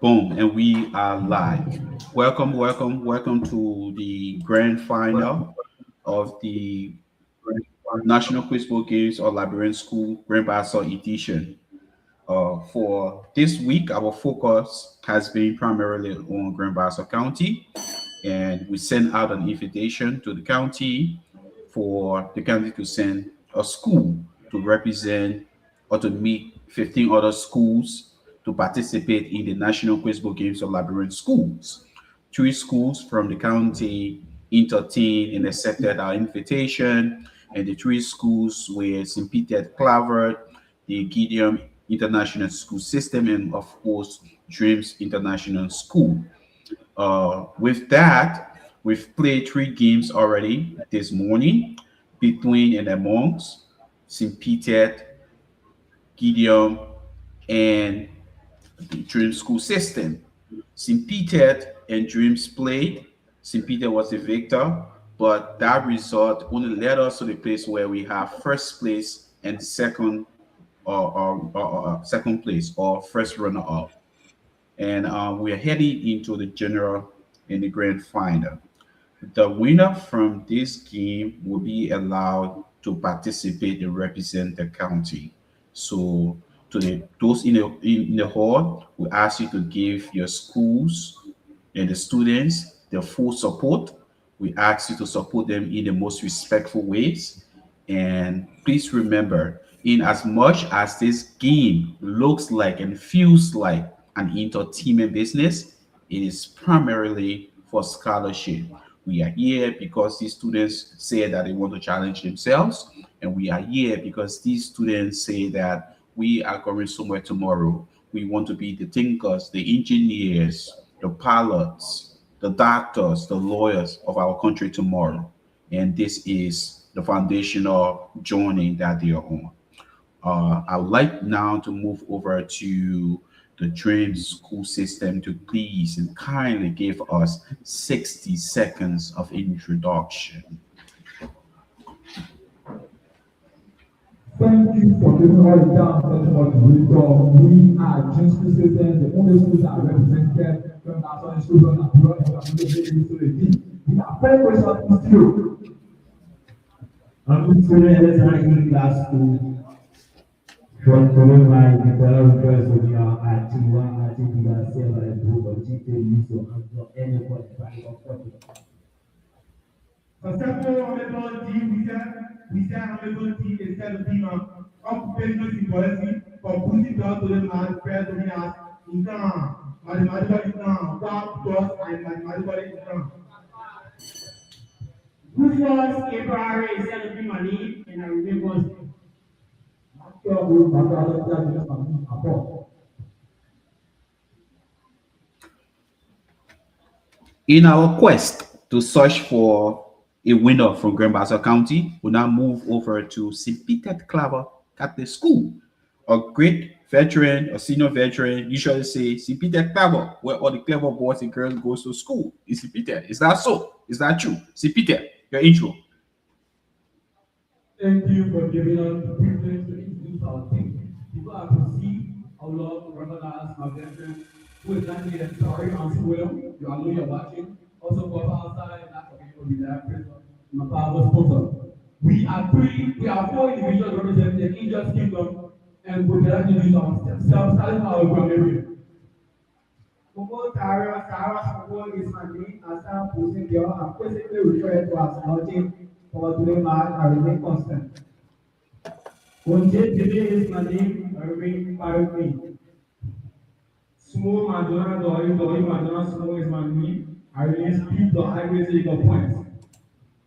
Boom, and we are live. Welcome to the grand final of the National Quiz Bowl Games or Labyrinth School Grand Bassa edition. For this week, our focus has been primarily on Grand Bassa County, and we sent out an invitation to the county for the county to send a school to represent or to meet 15 other schools to participate in the National Quiz Bowl Games of Labyrinth Schools. Three schools from the county entertained and accepted our invitation, and the three schools were St. Peter Claver, the Gideon International School System, and of course, Drims International School. With that, we've played three games already this morning between and amongst St. Peter, Gideon, and the Dream School System. St. Peter and Dreams played. St. Peter was the victor, but that result only led us to the place where we have first place and second or second place or first runner up. And we are heading into the general and the grand final. The winner from this game will be allowed to participate and represent the county. So, to those in the hall, we ask you to give your schools and the students their full support. We ask you to support them in the most respectful ways. And please remember, in as much as this game looks like and feels like an entertainment business, it is primarily for scholarship. We are here because these students say that they want to challenge themselves, and we are here because these students say that we are going somewhere tomorrow. We want to be the thinkers, the engineers, the pilots, the doctors, the lawyers of our country tomorrow. And this is the foundational journey that they are on. I would like now to move over to the Dream School System to please and kindly give us 60 seconds of introduction. Thank you for giving all the down what we are Dream School System, the only schools that are represented from national schools and abroad and we are very grateful to you. I'm student class school. From my developers we are at T1, at T1, several group of GT, so any qualified of Parce que on est dans le dit, vous êtes en maison dit, et c'est le dimanche. Comme vous pouvez nous dire, comme vous dites dans le mal, faire de l'IA, il y a mathématiques, top, dos, et mathématiques, Good was February 17 money, and I remember in our quest to search for a winner from Grand Bassa County, we now move over to St. Peter Claver Catholic School. A great veteran, a senior veteran, usually say St. Peter Claver, where all the clever boys and girls go to school in St. Peter. Is that so? Is that true? St. Peter, your intro. Thank you for giving us the privilege to introduce our team. People have to see how long recognize my veteran who is not here. Sorry, I'm Will. You are know you're watching. Also, go outside and not forget to be there. My father's sponsor. We are four individuals representing the Indian Kingdom, and we're going to introduce ourselves. Starting our area. Football football is my name. As I'm posing here, I'm basically referred to as nothing for today, I remain constant. Onje today is my name, I remain part me. Small Madonna, Dory Madonna, small is my name. I remain speed the highway legal points.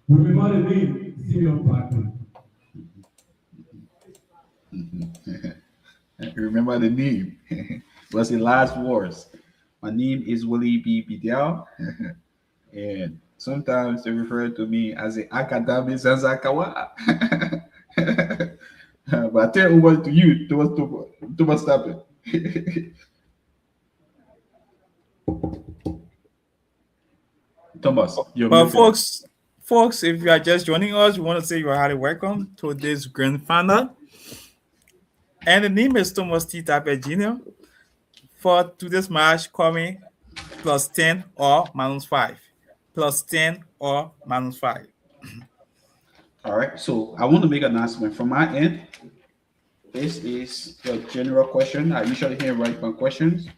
Remember the name, senior partner. Remember the name. What's the last words? My name is Willie B. Bidel, and sometimes they refer to me as the academic Zanzakawa. But I turn over to you, Thomas Stappen. Thomas, but folks, if you are just joining us, we want to say you are highly welcome to this grand final. And the name is Thomas T. Tapper Jr. for today's match, call me +10 or -5. +10 or -5. All right. So I want to make an announcement from my end. This is your general question. I usually here write my questions,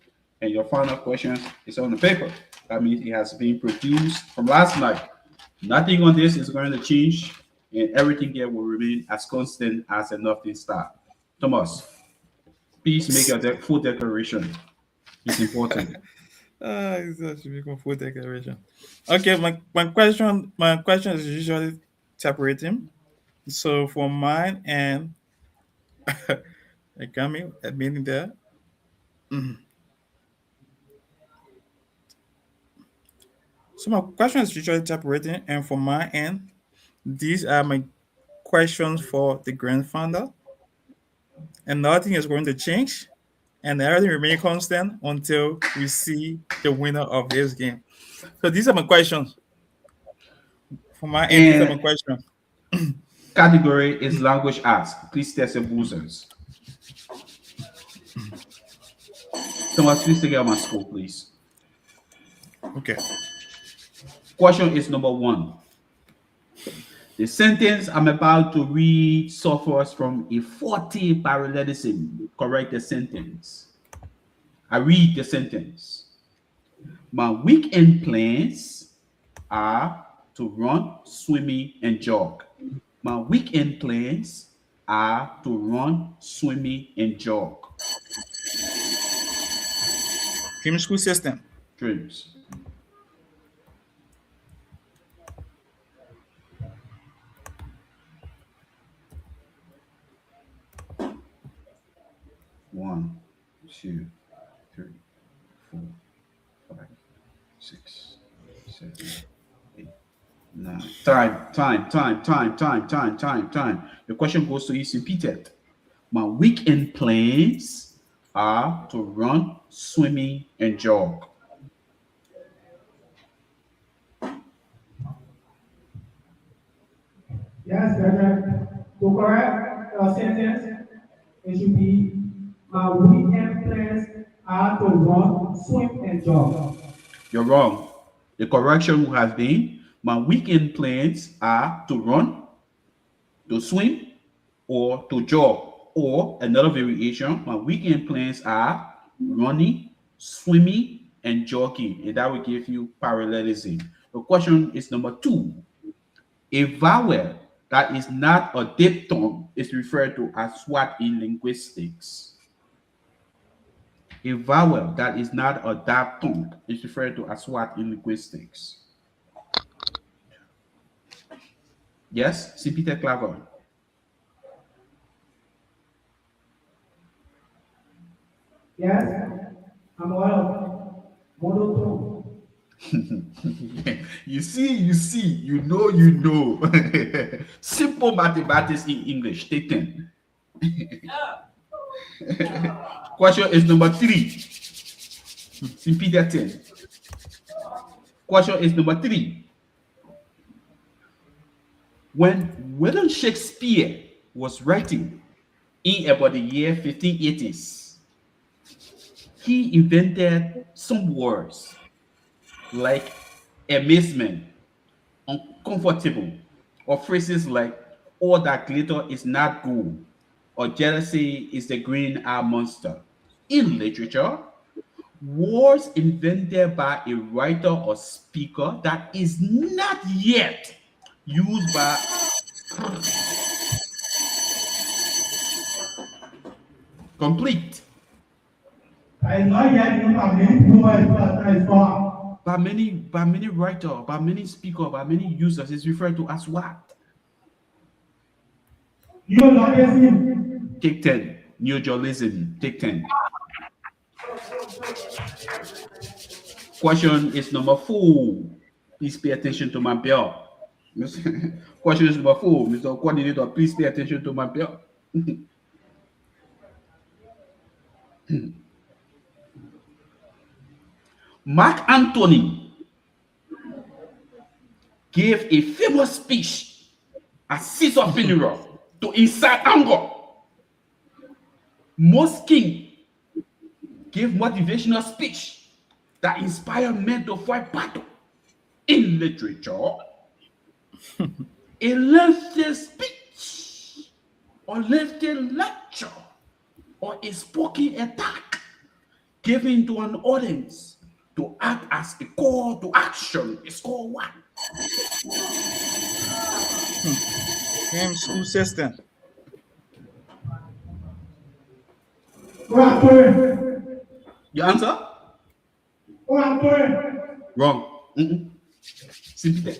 and your final question is on the paper. That means it has been produced from last night. Nothing on this is going to change, and everything here will remain as constant as a nothing star. Thomas, please make your full declaration. It's important. It's such a big full declaration. Okay, my question is usually separating. So for mine and I coming admitting there. So my question is usually separating, and for my end, these are my questions for the grand final, and nothing is going to change, and everything remain constant until we see the winner of this game. So these are my questions. For my end, these are my And questions. category is language arts. Please test your boozers. Thomas, please take out my score, please. Okay. Question is number 1. The sentence I'm about to read suffers from a 40 parallelism. Correct the sentence. I read the sentence. My weekend plans are to run, swimming, and jog. My weekend plans are to run, swimming, and jog. Dream school system. Dreams. One, two, three, 4, 5, 6, 7, 8, 9. Time. The question goes to is repeated. My weekend plans are to run, swimming, and jog. Yes, brother. To correct your sentence, it should be my weekend plans are to run, swim, and jog. You're wrong. The correction would have been my weekend plans are to run, to swim, or to jog. Or another variation, my weekend plans are running, swimming, and jogging. And that will give you parallelism. The question is number 2. A vowel that is not a diphthong is referred to as what in linguistics? A vowel that is not a diphthong is referred to as what in linguistics? Yes, see Peter Claver. Yes, I'm well. Monotone. You see, you know. Simple mathematics in English. Take 10. Question is number 3. Repeat that 10. Question is number 3. When William Shakespeare was writing in about the year 1580s, he invented some words like amazement, uncomfortable, or phrases like all that glitter is not gold, or jealousy is the green eye monster. In literature, words invented by a writer or speaker that is not yet used by complete I know yet you have many people that is far. by many writer, by many speaker, by many users is referred to as what? You know that Take 10. Neogelism. Take 10. Question is number 4. Please pay attention to my bell. Question is number 4. Mr. Coordinator, please pay attention to my bell. Mark Antony gave a famous speech at Caesar funeral to incite anger. Most kings give motivational speech that inspire men to fight battle. In literature, a lengthy speech or lengthy lecture or a spoken attack given to an audience to act as a call to action is called what? Same school system. Your answer? Wrong. Simply.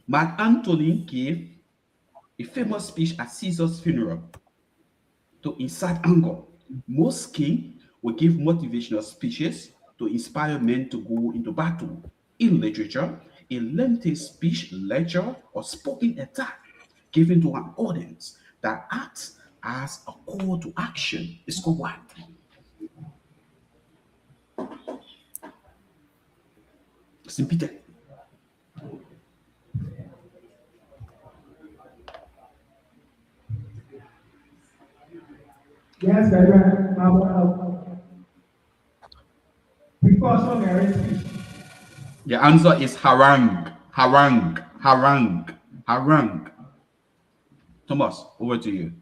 Mark Antony gave a famous speech at Caesar's funeral to incite anger. Most kings will give motivational speeches to inspire men to go into battle. In literature, a lengthy speech, lecture, or spoken attack given to an audience that acts as a call to action is called what? Simply. Yes, very well. Precautionary speech. The answer is harangue. Harangue. Harangue. Harangue. Thomas, over to you.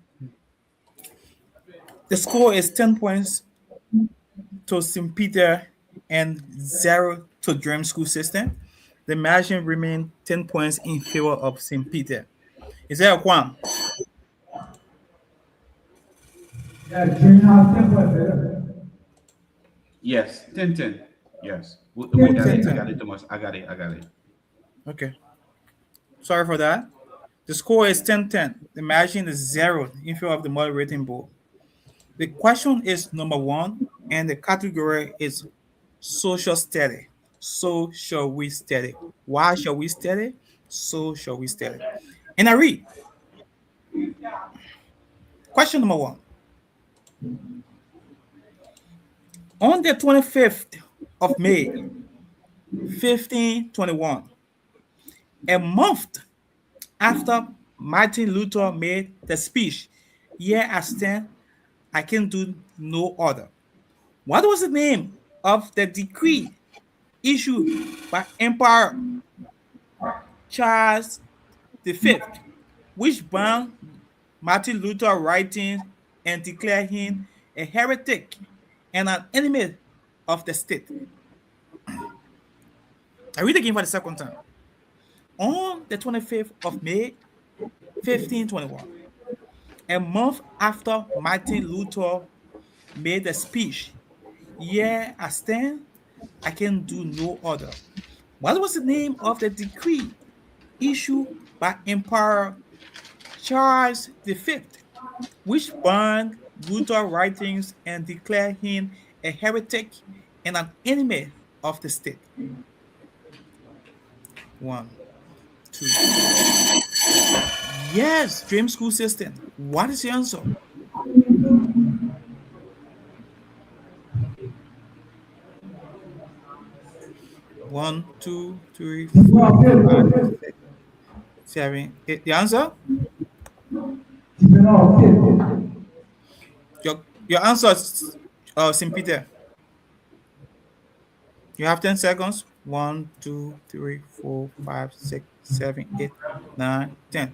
The score is 10 points to St. Peter and 0 to Drims school system. The margin remain 10 points in favor of St. Peter. Is there a qualm? Yeah, Dream has 10 points better. Yes, 10-10. Yes. We Yeah, got it. I 10-10. got it, Thomas. I got it. Okay. Sorry for that. The score is 10-10. The margin is 0 in favor of the moderating board. The question is number 1, and the category is social study. So shall we study? Why shall we study? So shall we study? And I read. Question number 1. On the 25th of May, 1521, a month after Martin Luther made the speech, "Here I stand, I can do no other." What was the name of the decree issued by Emperor Charles V, which banned Martin Luther writings and declared him a heretic and an enemy of the state? I read again for the second time. On the 25th of May, 1521, a month after Martin Luther made the speech, "Here I stand, I can do no other." What was the name of the decree issued by Emperor Charles V, which banned Luther writings and declared him a heretic and an enemy of the state? 1, 2. Yes, Dream School System. What is the answer? One, two, three, four, 5, 6, 7, 8. The answer? Your answer is St. Peter. You have 10 seconds. 1, 2, 3, 4, 5, 6, 7, 8, 9, 10.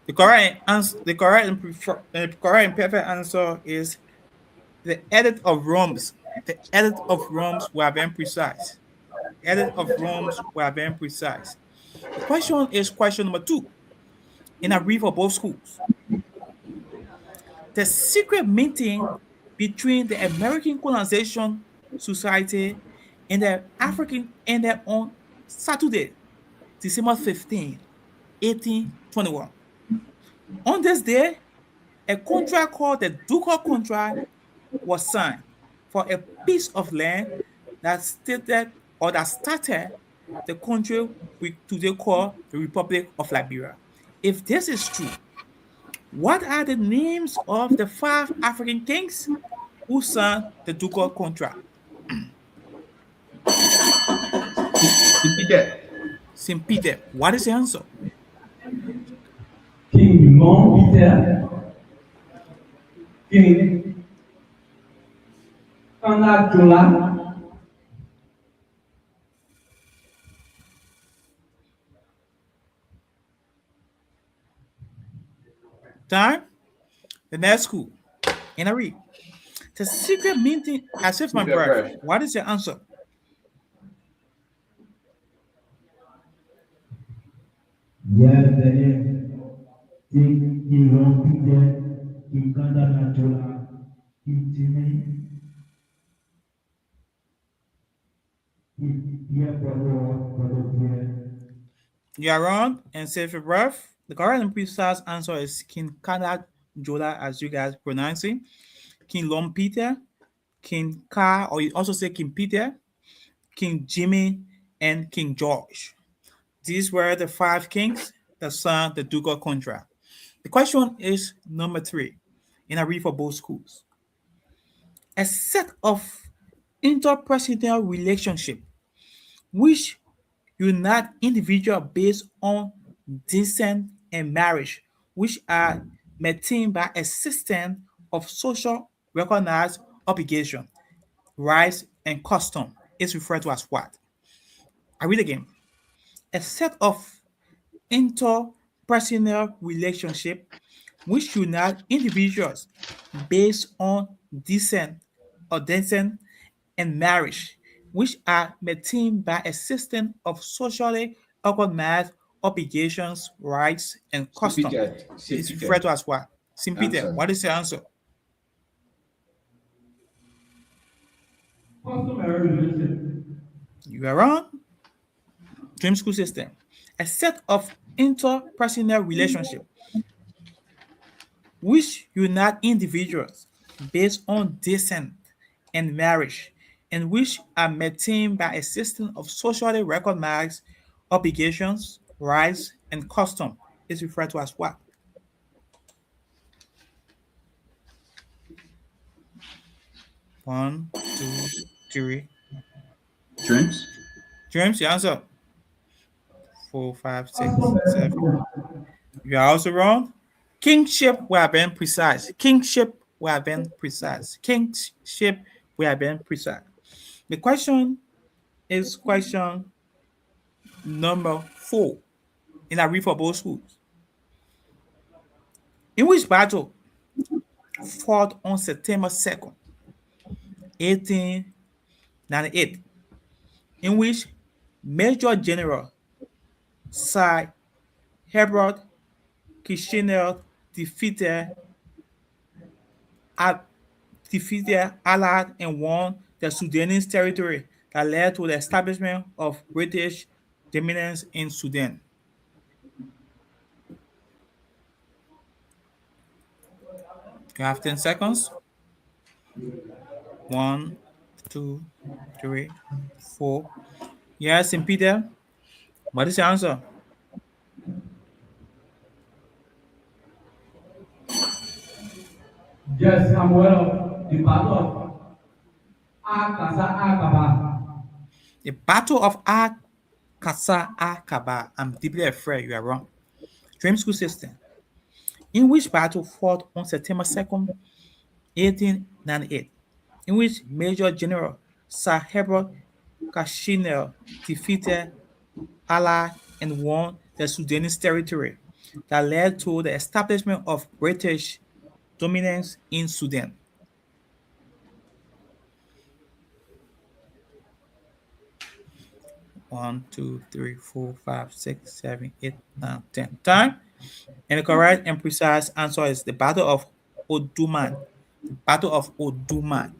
The correct answer, the correct and perfect answer is the edit of Rome's. The edit of Rome's were very precise. Edit of Rome's were very precise. The question is question number 2. And I read for both schools. The secret meeting between the American Colonization Society and the African ended on Saturday, December 15, 1821. On this day, a contract called the Ducal Contract was signed for a piece of land that started the country we today call the Republic of Liberia. If this is true, what are the names of the 5 African kings who signed the Ducal Contract? St. Peter. St. Peter. What is the answer? King Peter. King Kana Jola. Time. The next school. And I read. The secret meaning as if my Keep your breath. breath. What is your answer? Yes, the name. Think he won't be there. He can't natural. He Jimmy. He here for the here. You are wrong and save your breath. The correct and precise answer is King Kanad Jola, as you guys pronounce it. King Lom Peter, King Ka, or you also say King Peter, King Jimmy, and King George. These were the five kings that signed the Ducal contract. The question is number 3, and I read for both schools. A set of interpersonal relationship which unite individual based on descent and marriage, which are maintained by a system of social recognized obligation, rights, and custom is referred to as what? I read again. A set of interpersonal relationship which unite individuals based on descent or descent and marriage, which are maintained by a system of socially organized obligations, rights, and custom. Repeated. Say It's referred Peter. to as what? St. Peter, Answer. what is the answer? Customary relationship. You are wrong. Dream school system. A set of interpersonal relationship which unite individuals based on descent and marriage, and which are maintained by a system of socially recognized obligations, rights, and custom is referred to as what? One, two, three. Dreams. James, your answer. 4, 5, 6, Customary 7. You are also wrong. Kingship we have been precise. Kingship we have been precise. Kingship we have been precise. The question is question number 4 in a read for both schools. In which battle fought on September 2nd, 1898, in which Major General Sir Herbert Kitchener Al- defeated Allied and won the Sudanese territory that led to the establishment of British dominance in Sudan. You have 10 seconds. 1, 2, 3, 4. Yes, St. Peter. What is your answer? Yes, I'm aware of the battle of Akasa Akaba. The Battle of Akasa Akaba. I'm deeply afraid you are wrong. Dream school system. In which battle fought on September 2nd, 1898, in which Major General Sir Herbert Kitchener defeated Allied and won the Sudanese territory that led to the establishment of British dominance in Sudan. One, two, three, four, five, six, seven, 8, 9, 10. Time. And the correct and precise answer is the Battle of Oduman. The Battle of Oduman.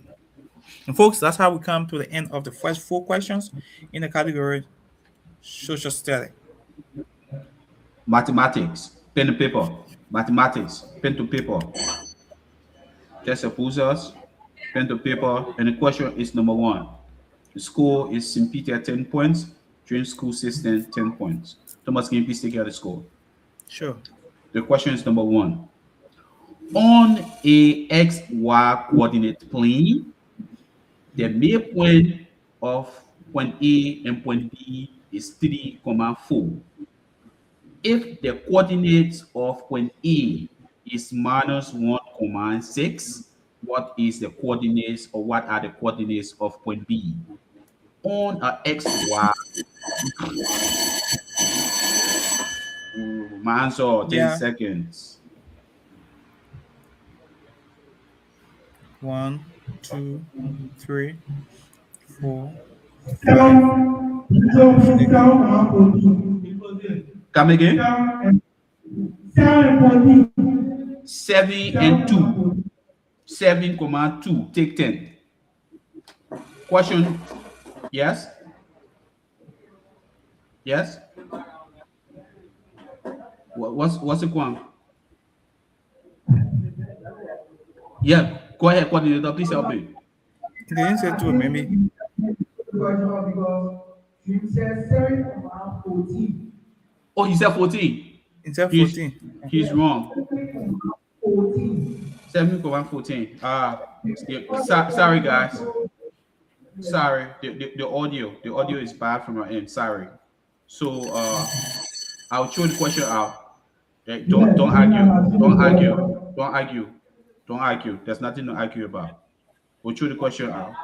And folks, that's how we come to the end of the first 4 questions in the category social study. Mathematics. Pen to paper. Mathematics. Pen to paper. Just oppose us. Pen to paper. And the question is number 1. The score is St. Peter 10 points. Dream School System 10 points. Thomas, can you please take out the score? Sure. The question is number 1. On a XY coordinate plane, the midpoint of point A and point B is 3, 4. If the coordinates of point A is -1, 6, what is the coordinates or what are the coordinates of point B on a XY. My answer, 10 Yeah. seconds. 1, 2, 3, 4, 5, Sound, sound, 6. sound, and Come again? sound and body. 7 and 2. 7, 2. Take 10. Question. Yes? Yes? What's the one? Yeah, go ahead, coordinator. Please help me. He didn't say 2, maybe. Because you said 7,14. Oh, he said 14. He said He's 14. he's wrong. 14. 7,14. Sorry guys. Sorry. The audio is bad from our end. Sorry. So I'll throw the question out. Don't argue. Don't argue. Don't argue. Don't argue. There's nothing to argue about. We'll throw the question out.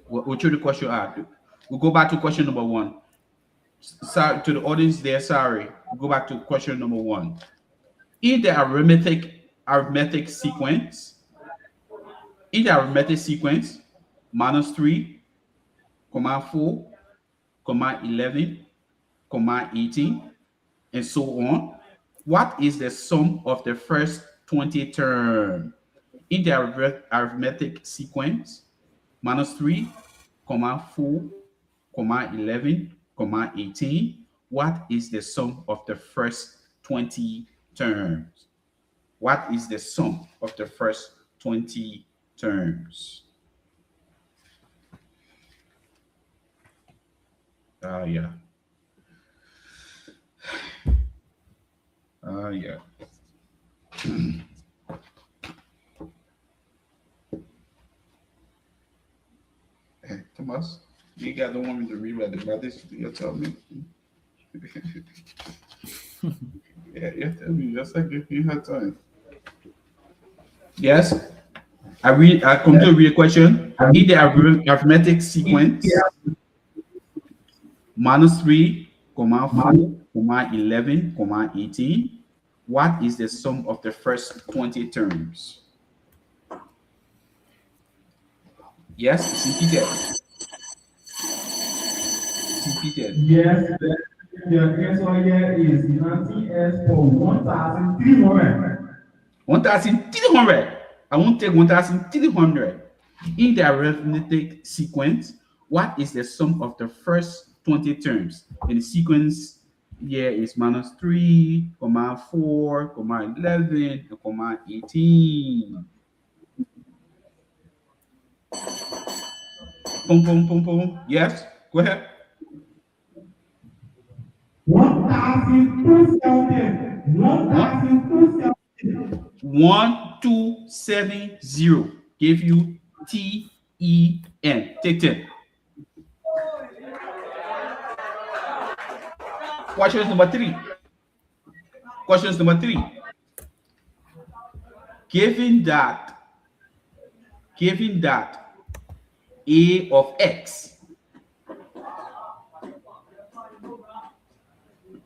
We'll throw the question out. We'll go back to question number 1. Sorry to the audience there. Sorry. We'll go back to question number 1. In the arithmetic sequence, -3, 4, 11, 18, and so on, what is the sum of the first 20 term? In the arithmetic sequence, -3, 4, 11, 18, what is the sum of the first 20 terms? What is the sum of the first 20 terms? Yeah. Yeah. Hey, Thomas, you guys don't want me to rewrite it, but this you tell me. Yeah, you tell me. Just like if you had time. Yes. I come to read a question. In the arithmetic sequence, -3, 4, 11, 18. What is the sum of the first 20 terms? Yes, it's repeated. It's repeated. Yes, the answer here is 19S for 1,300. 1,300. I won't take 1,300. In the arithmetic sequence, what is the sum of the first 20 terms? And the sequence here is -3, 4, 11, and 18. Boom, boom, boom, boom. Yes, go ahead. 1,270. 1,270. 1270 give you TEN. Take 10. Question number 3. Question number 3. Given that A of X.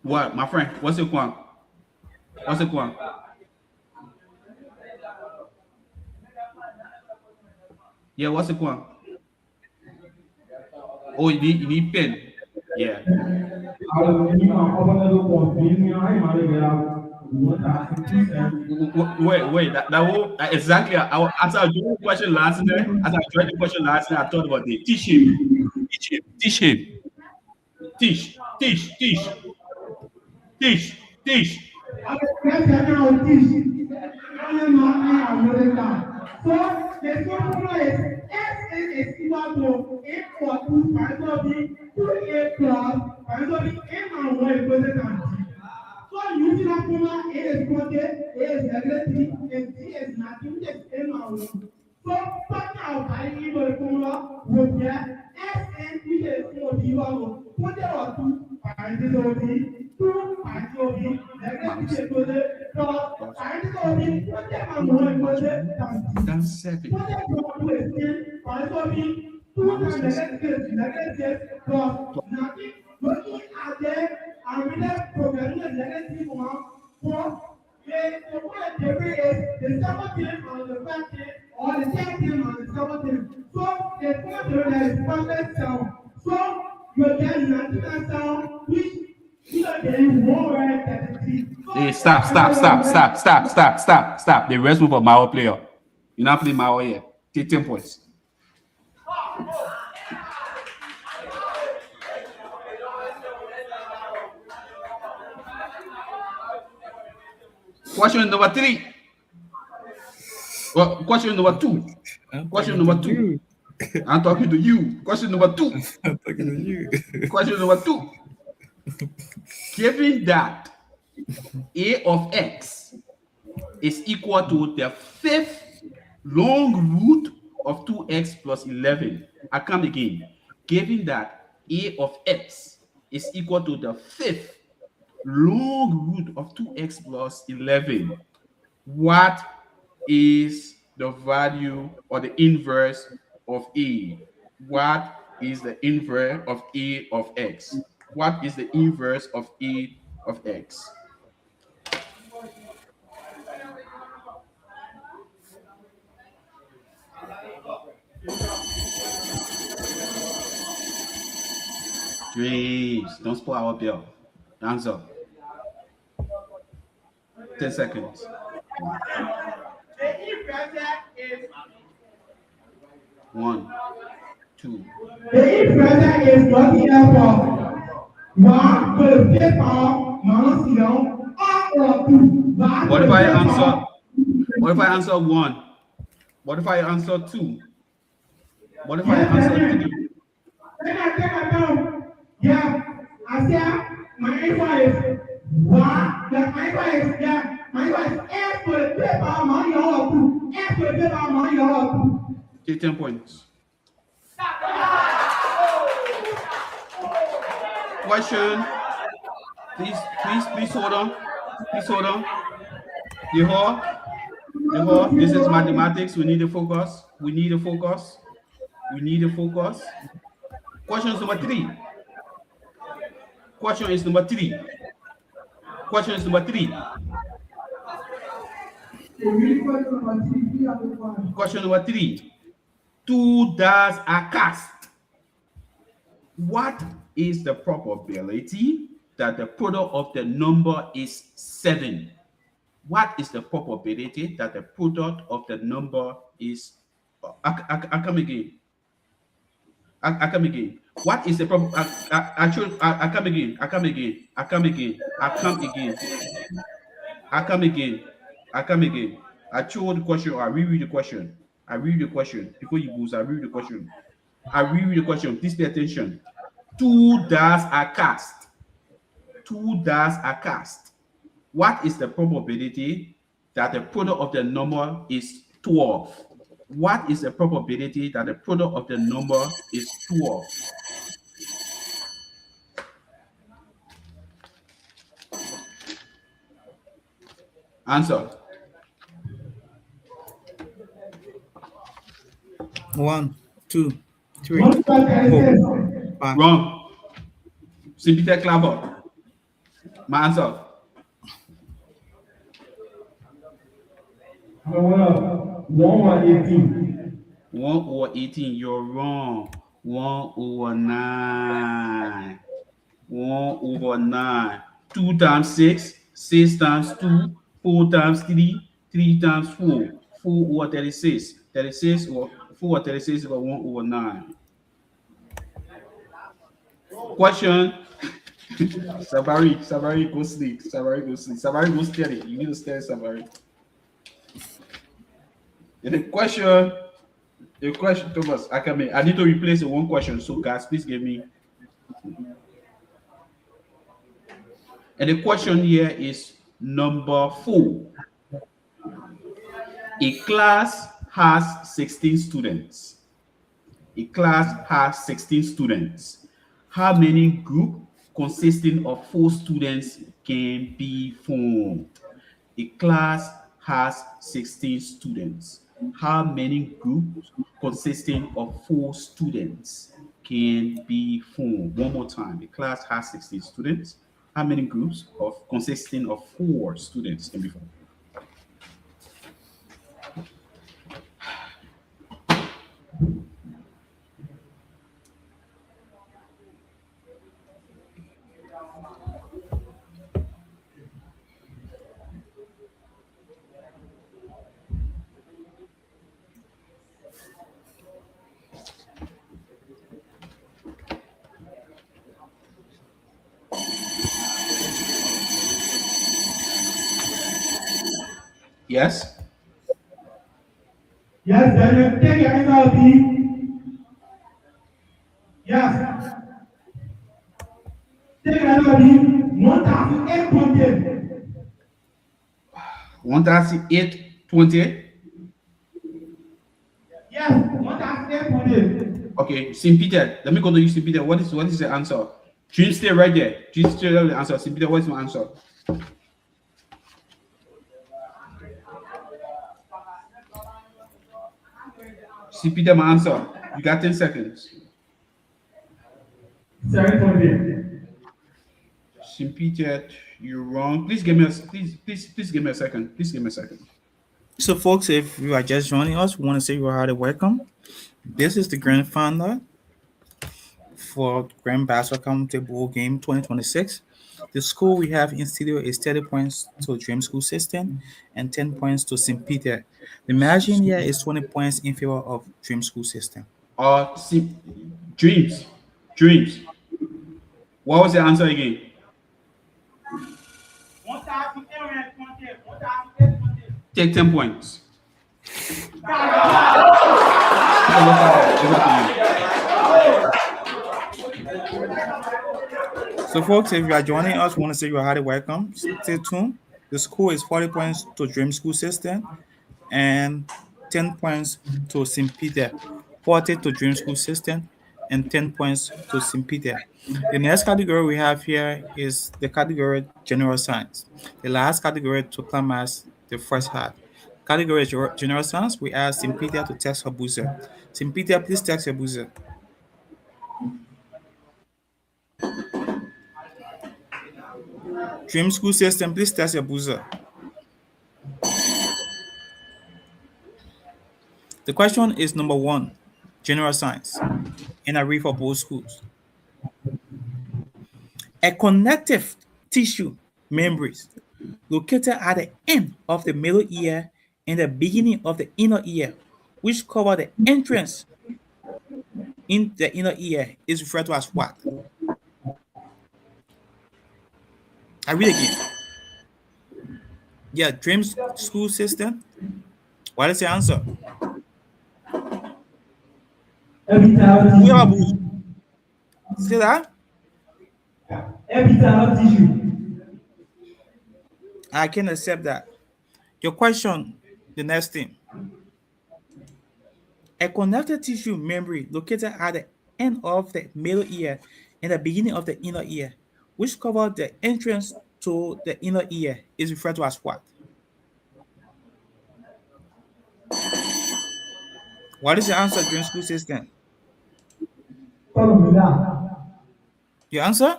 What, my friend? What's the one? What's the one? Yeah, what's the one? Oh, you need pen. Yeah. Wait. That will exactly. As I do the question last night, I thought about it. Teach him. So the formula is Sn is equal to A for 2 parental B 2A plus parental B M and 1 is greater than G. So using that formula, A is positive, A is negative, and G is nothing, which is M and 1. So talking about carrying into the formula would get Sn, which is equal to 20 or 2 parental B, 2 parental B, negative Mouse. That's 7. Mouse is Hey, stop. The rest move of Mao player. You're not playing Mao here. Take 10 points. Question number 3. Well, question number 2. Question number 2. I'm talking to you. Question number 2. I'm talking to you. Question number 2. Given that a of x is equal to the fifth long root of 2x plus 11. I come again. Given that a of x is equal to the fifth long root of 2x plus 11, what is the value or the inverse of a? What is the inverse of a of x? What is the inverse of a of x? Dreams. Don't spoil our bill. Answer. 10 seconds. One, two. The inverse is nothing else but 1 to the fifth power minus 0 or 2. What if I answer? What if I answer 1? What if I answer 2? What if I answer 3? Yeah, I said my answer is 1. My answer is F to the fifth power minus 0 or 2. F to the fifth power minus 0 or 2. Take 10 points. Question. Please hold on. Please hold on. This is mathematics. We need to focus. Question is number 3. Question is number 3. 2 does are cast. What is the probability that the product of the number is 7? What is the probability that the product of the number is? I come again. What is the probability? I come again. I chose the question. I reread the question. Before you lose, I reread the question. Please pay attention. 2 does are cast. What is the probability that the product of the number is 12? What is the probability that the product of the number is 12? Answer. 1, 2, 3, 4, 5. Wrong. Simply Claver. My answer. 1/18. 1/18. You're wrong. 1/9. 1/9. 2 times 6. 6 times 2. 4 times 3. 3 times 4. 4/36. 36 or 4/36 is 1/9. Question. Sabari, go sleep. Sabari, go steady. You need to steady, Sabari. And the question, Thomas, I need to replace the one question. So, guys, please give me. And the question here is number 4. A class has 16 students. How many groups consisting of 4 students can be formed. A class has 16 students. How many groups consisting of 4 students can be formed? One more time. A class has 16 students. How many groups of consisting of 4 students can be formed? Yes? Yes, Daniel, take your answer, please. Yes. Take your answer, please. 1,800. 1,820. Yes, 1,800. Okay, St. Peter. Let me go to you, St. Peter. What is the answer? Dream stay right there. Dream stay right there. The answer. St. Peter, what is my answer? St. Peter, my answer. You got 10 seconds. 700. St. Peter, you're wrong. Please give me a second. Please give me a second. So, folks, if you are just joining us, we want to say you are highly welcome. This is the grand final for Grand Bassa County Bowl Game 2026. The score we have in studio is 30 points to Dream School System and 10 points to St. Peter. The margin here is 20 points in favor of Dream School System. Dreams. What was the answer again? 1,820. Take 10 points. So, folks, if you are joining us, we want to say you are highly welcome. Stay tuned. The score is 40 points to Dream School System and 10 points to St. Peter. 40 to Dream School System and 10 points to St. Peter. The next category we have here is the category General Science. The last category to come as the first half. Category General Science, we ask St. Peter to text her buzzer. St. Peter, please text your buzzer. Dream School System, please test your buzzer. The question is number 1, General Science, and I read for both schools. A connective tissue membranes located at the end of the middle ear and the beginning of the inner ear, which cover the entrance in the inner ear, is referred to as what? I read again. Yeah, Dream School System. What is the answer? Epital tissue. See that? Epital tissue. I can accept that. Your question, the next thing. A connective tissue membrane located at the end of the middle ear and the beginning of the inner ear, which covers the entrance to the inner ear, is referred to as what? What is the answer, Dream School System? Your answer?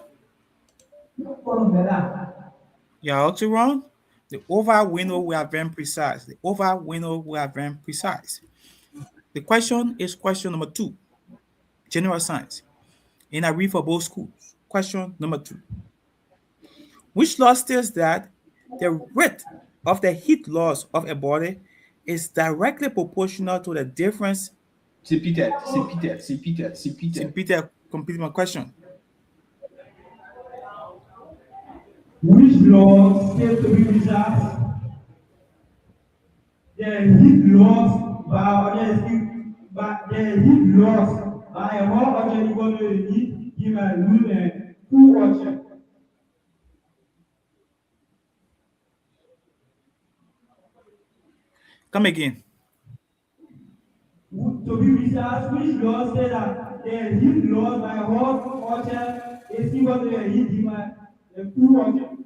You're also wrong. The oval window we are very precise. The oval window we are very precise. The question is question number 2, General Science. And I read for both schools. Question number 2. Which law states that the rate of the heat loss of a body is directly proportional to the difference? St. Peter. St. Peter, complete my question. Which law states to be reserved? The heat loss by a more object equal to the heat given by losing 2 objects. Come again. To be researched, which law says that the heat loss by a hot object is equal to the heat given by the 2 objects?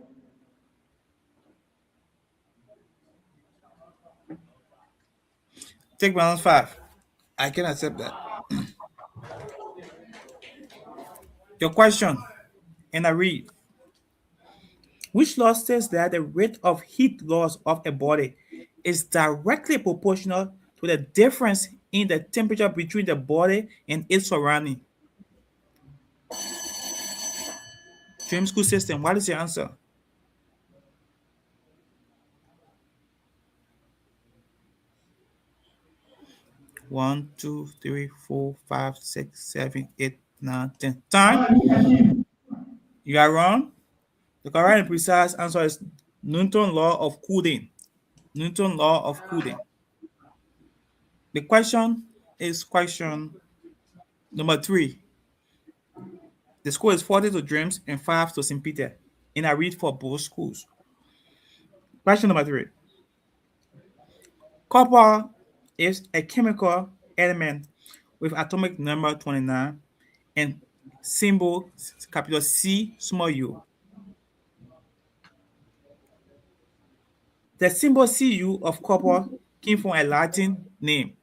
Take balance 5. I can accept that. Your question, and I read. Which law says that the rate of heat loss of a body is directly proportional to the difference in the temperature between the body and its surrounding? Dream school system, what is your answer? One, two, three, four, five, six, 7, 8, 9, 10. Time. You are wrong. The correct and precise answer is Newton law of cooling. Newton law of cooling. The question is question number 3. The score is 40 to Dreams and 5 to St. Peter. And I read for both schools. Question number 3. Copper is a chemical element with atomic number 29 and symbol capital C small u. The symbol Cu of copper came from a Latin name.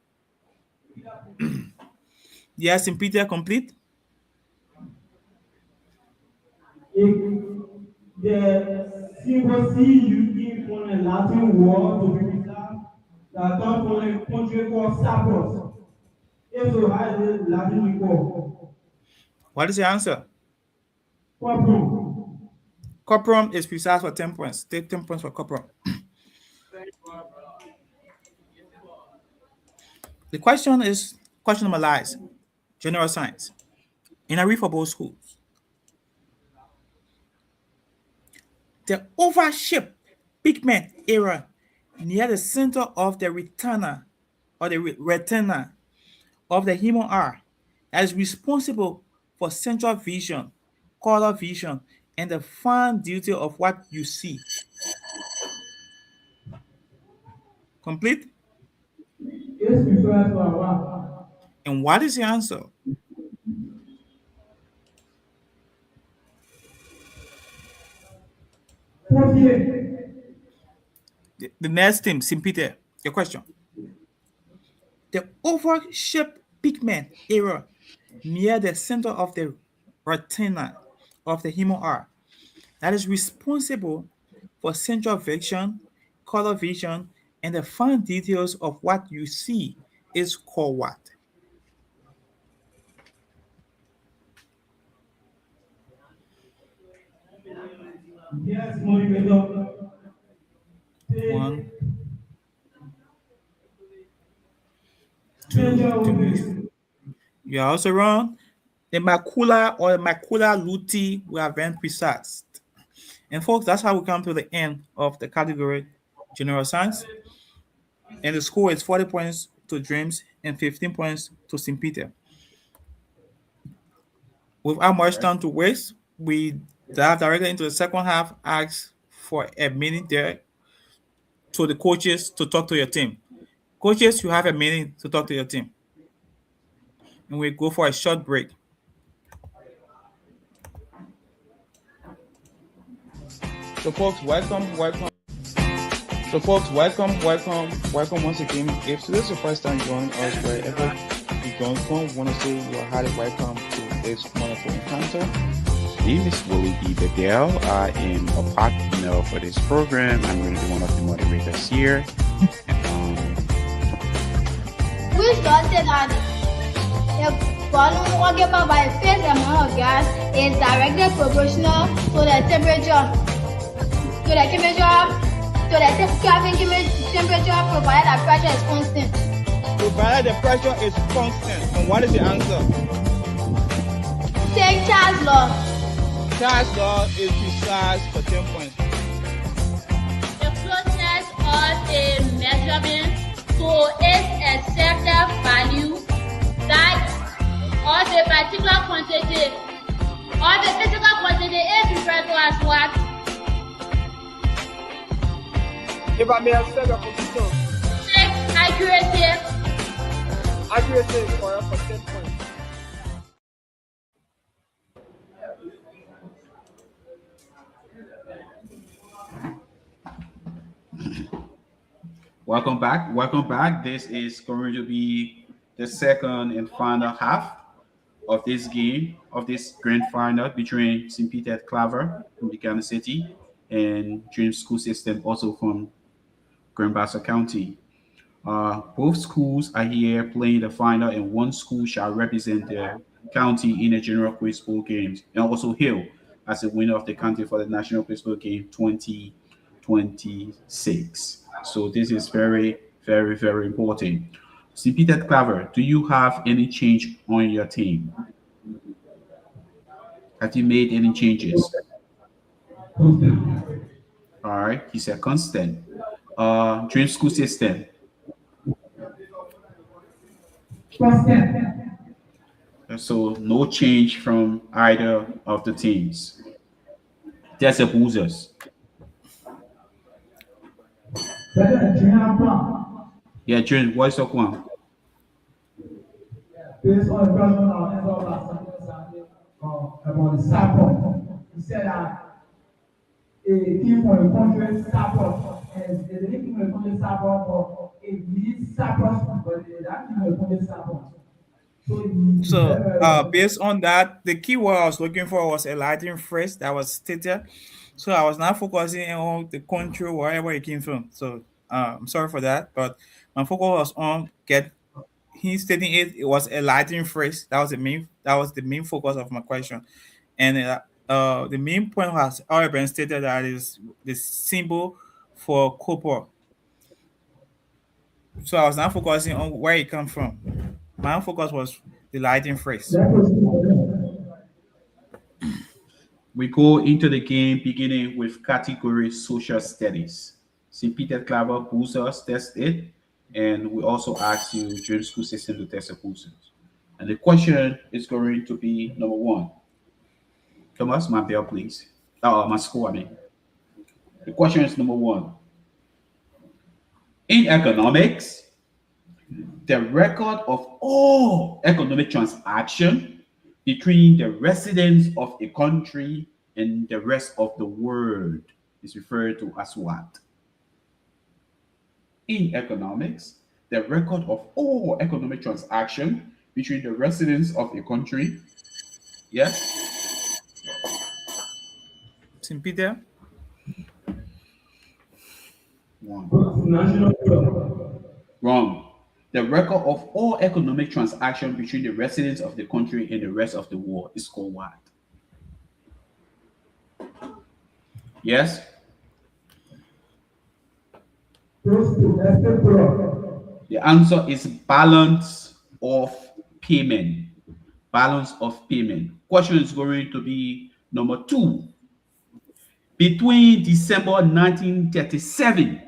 Yes, St. Peter complete. The symbol CU came from a Latin word to be precise that comes from a country called Cyprus. Eso has a Latin word. What is your answer? Copper. Copper is precise for 10 points. Take 10 points for copper. The question is question number lies, general science. And I read for both schools. The oval-shaped pigment area near the center of the retina or the retina of the human eye that is responsible for central vision, color vision, and the fine detail of what you see. Complete? It's referred to as what? And what is the answer? The next team, St. Peter, your question. The oval-shaped pigment area near the center of the retina of the human eye that is responsible for central vision, color vision, and the fine details of what you see is called what? Yes, motivator. One, two, three. You are also wrong. The macula or the macula lutea were very precise. And folks, that's how we come to the end of the category general science. And the score is 40 points to Dreams and 15 points to St. Peter. Without much time to waste, we dive directly into the second half. Ask for a minute there to the coaches to talk to your team. Coaches, you have a minute to talk to your team. And we go for a short break. So folks, welcome. So folks, welcome once again. If this is your first time joining us, wherever you join from, want to say you are highly welcome to this wonderful encounter. My name is Willie E. Bedell. I am a partner for this program. I'm going to be one of the moderators here. We started that the volume occupied by a fixed amount of gas is directly proportional to the temperature provided that pressure is constant. Provided the pressure is constant. And what is the answer? Take Charles' law. Charles' law is precise for 10 points. The closeness of a measurement to its accepted value, that of a particular quantity, or the physical quantity is referred to as what? If I may accept your position. Take accuracy. Accuracy is correct for 10 points. Welcome back. Welcome back. This is going to be the second and final half of this game, of this grand final between St. Peter Claver from the Ghana City and Dreams School System, also from Grand Bassa County. Both schools are here playing the final, and one school shall represent the county in the general quiz bowl games, and also hail as the winner of the county for the national quiz bowl game 2026. So this is very, very, very important. St. Peter Claver, do you have any change on your team? Have you made any changes? All right, he said constant. Dream School System. So no change from either of the teams. That's the boozers. Yeah, Dream, what's the one? Based on the question of about the support, he said that a team from the country support is a team from the country support, but it needs support, but that team from the country support. So, based on that, the keyword I was looking for was a Latin phrase that was stated. So, I was not focusing on the country wherever it came from. So, I'm sorry for that, but my focus was on he stating it was a Latin phrase. That was the main focus of my question, and the main point has already been stated that is the symbol for copper. So I was not focusing on where it come from. My focus was the Latin phrase. We go into the game beginning with category social studies. St. Peter Claver boosters test it, and we also ask you Dream School System to test the boosters. And the question is going to be number one. Thomas, my bell, please. My score, I mean. The question is number one. In economics, the record of all economic transaction between the residents of a country and the rest of the world is referred to as what? In economics, the record of all economic transaction between the residents of a country. Yes? St. Peter? One. National Wrong. The record of all economic transaction between the residents of the country and the rest of the world is called what? Yes? The answer is balance of payment. Balance of payment. Question is going to be number two. Between December 1937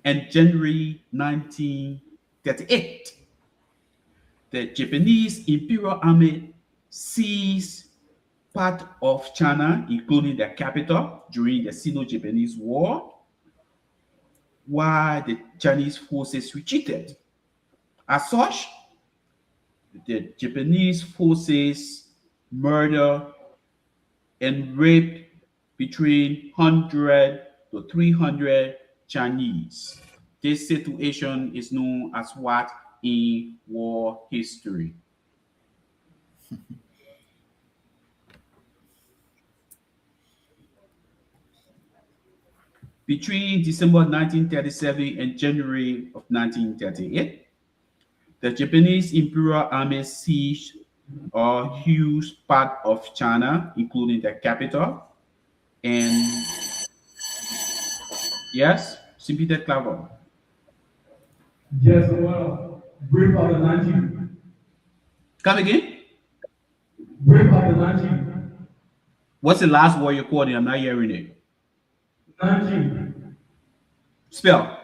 and January 1938, the Japanese Imperial Army seized part of China, including the capital, during the Sino-Japanese War, while the Chinese forces retreated. As such, the Japanese forces murdered and raped between 100 to 300 Chinese. This situation is known as what in war history? Between December 1937 and January of 1938, the Japanese Imperial Army seized a huge part of China, including the capital. And yes, St. Peter Claver. Yes, well, break of the Nanjing. Come again? Break of the Nanjing. What's the last word you're quoting? I'm not hearing it. Nanjing. Spell.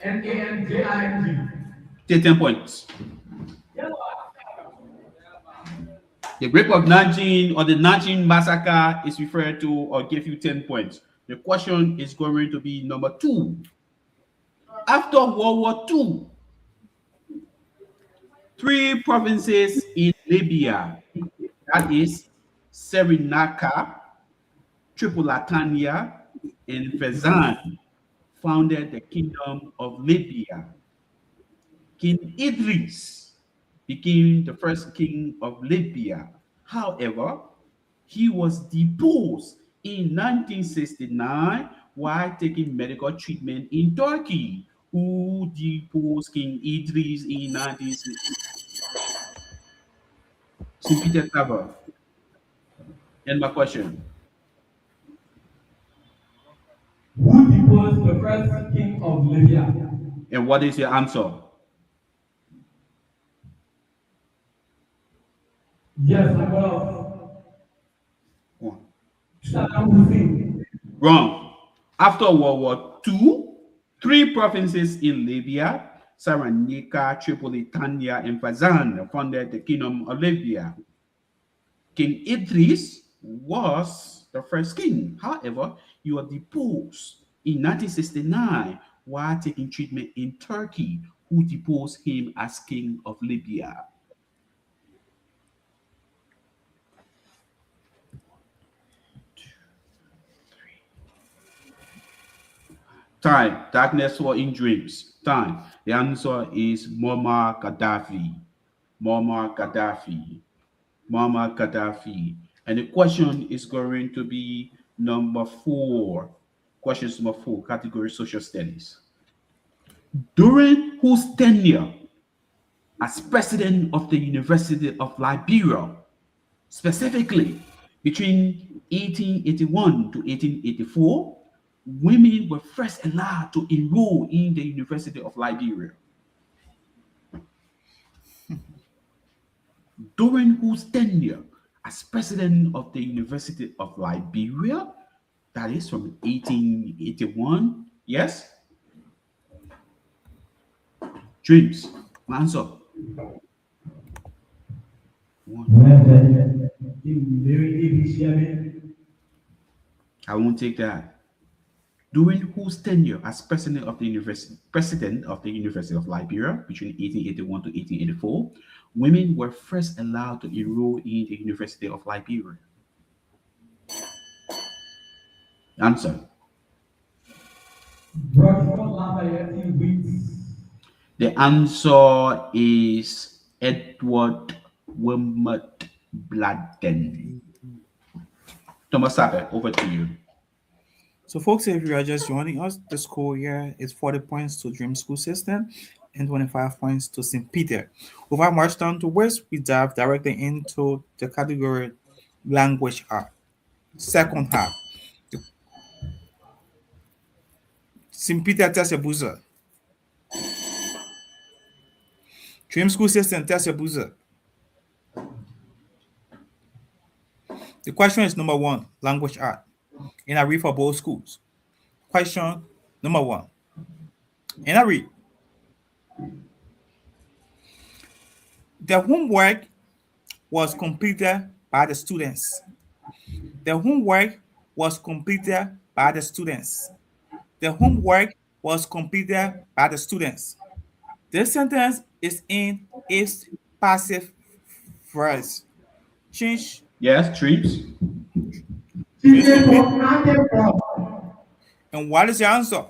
Nanjing. Take 10 points. The Rape of Nanjing or the Nanjing Massacre is referred to or give you 10 points. The question is going to be number two. After World War II, 3 provinces in Libya, that is Cyrenaica, Tripolitania, and Fezzan founded the kingdom of Libya. King Idris became the first king of Libya. However, he was deposed in 1969 while taking medical treatment in Turkey. Who deposed King Idris in 1960? St. Peter Claver. And my question. Who deposed the first king of Libya? And what is your answer? Yes, I was. One. Saddam Hussein. Wrong. After World War II, 3 provinces in Libya, Cyrenaica, Tripolitania, and Fezzan, founded the kingdom of Libya. King Idris was the first king. However, he was deposed in 1969 while taking treatment in Turkey, who deposed him as king of Libya. Time, darkness or in dreams. Time. The answer is Muammar Gaddafi. Muammar Gaddafi. Muammar Gaddafi. And the question is going to be number 4. Questions number 4, category social studies. During whose tenure as president of the University of Liberia, specifically between 1881 to 1884, women were first allowed to enroll in the University of Liberia. During whose tenure as president of the University of Liberia, that is from 1881, yes? Dreams, answer. I won't take that. During whose tenure as president of the University of Liberia between 1881 to 1884, women were first allowed to enroll in the University of Liberia. Answer. The answer is Edward Wilmot Bladen. Thomas Sappe, over to you. So, folks, if you are just joining us, the score here is 40 points to Dream School System and 25 points to St. Peter. If I march down to West, we dive directly into the category Language Art. Second half. St. Peter, test your buzzer. Dream School System, test your buzzer. The question is number 1, Language Art. And I read for both schools. Question number 1. And I read. The homework was completed by the students. The homework was completed by the students. The homework was completed by the students. This sentence is in its passive phrase. Change. Yes, Dreams. And what is your answer?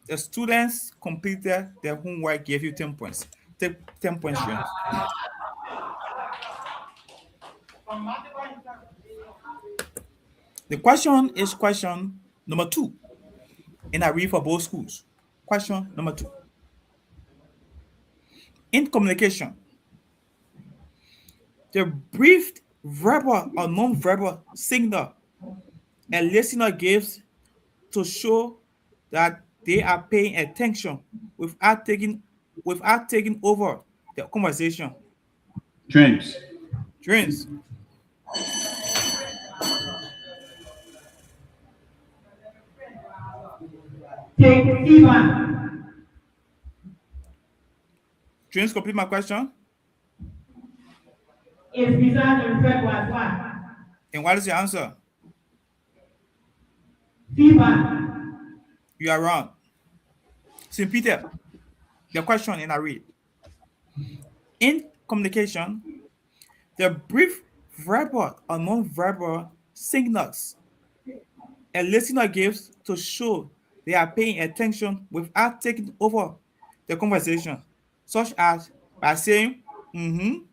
The students completed their homework, gave you 10 points. Take 10 points, James. The question is question number 2. And I read for both schools. Question number 2. In communication, the brief verbal or non-verbal signal a listener gives to show that they are paying attention without taking over the conversation. Dreams. Dreams. Dreams, complete my question. If Visa referred was what? And what is your answer? Fever. You are wrong. St. Peter. the question and I read. In communication, the brief verbal or non-verbal signals a listener gives to show they are paying attention without taking over the conversation, such as by saying mm-hmm,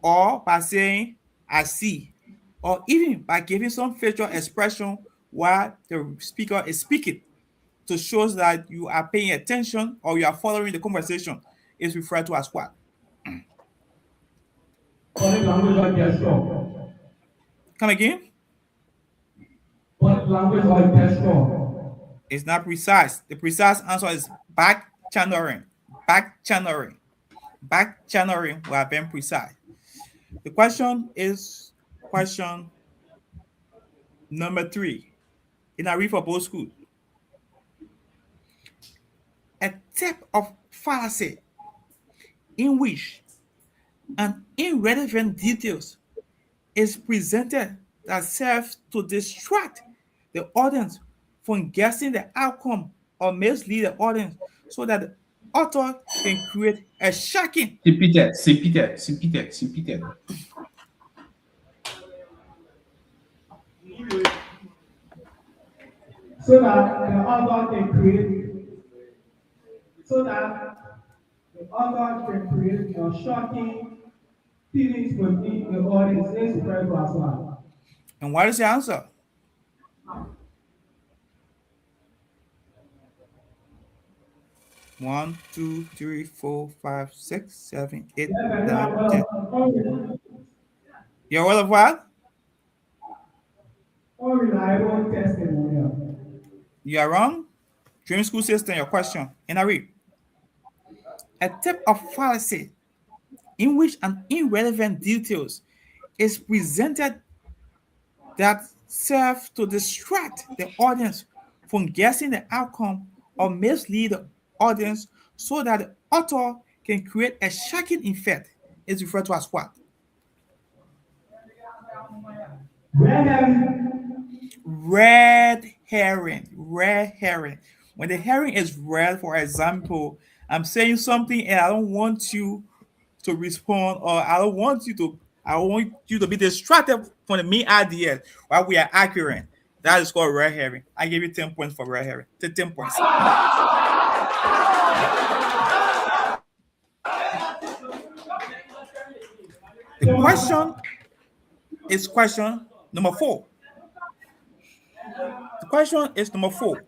or by saying I see, or even by giving some facial expression while the speaker is speaking to show that you are paying attention or you are following the conversation is referred to as what? Body language or gesture. Come again? Body language or gesture. It's not precise. The precise answer is back channeling. Back channeling. Back channeling will have been precise. The question is question number 3. In a read for both schools. A type of fallacy in which an irrelevant details is presented that serves to distract the audience from guessing the outcome or mislead the audience so that the author can create a shocking. Repeated. So that the author can create, a shocking feelings within the audience is referred to as well. And what is the answer? One, two, three, four, five, 6, 7, 8, 9, 10. You're well of what? Unreliable testimonial. You are wrong. Dream School System, your question. And I read. A type of fallacy in which an irrelevant details is presented that serve to distract the audience from guessing the outcome or mislead the audience so that the author can create a shocking effect is referred to as what? Red herring. Red herring. Red herring. When the herring is red, for example, I'm saying something and I don't want you to respond, or I want you to be distracted from the main idea while we are accurate. That is called red herring. I give you 10 points for red herring. 10 points. The question is question number 4. The question is number 4.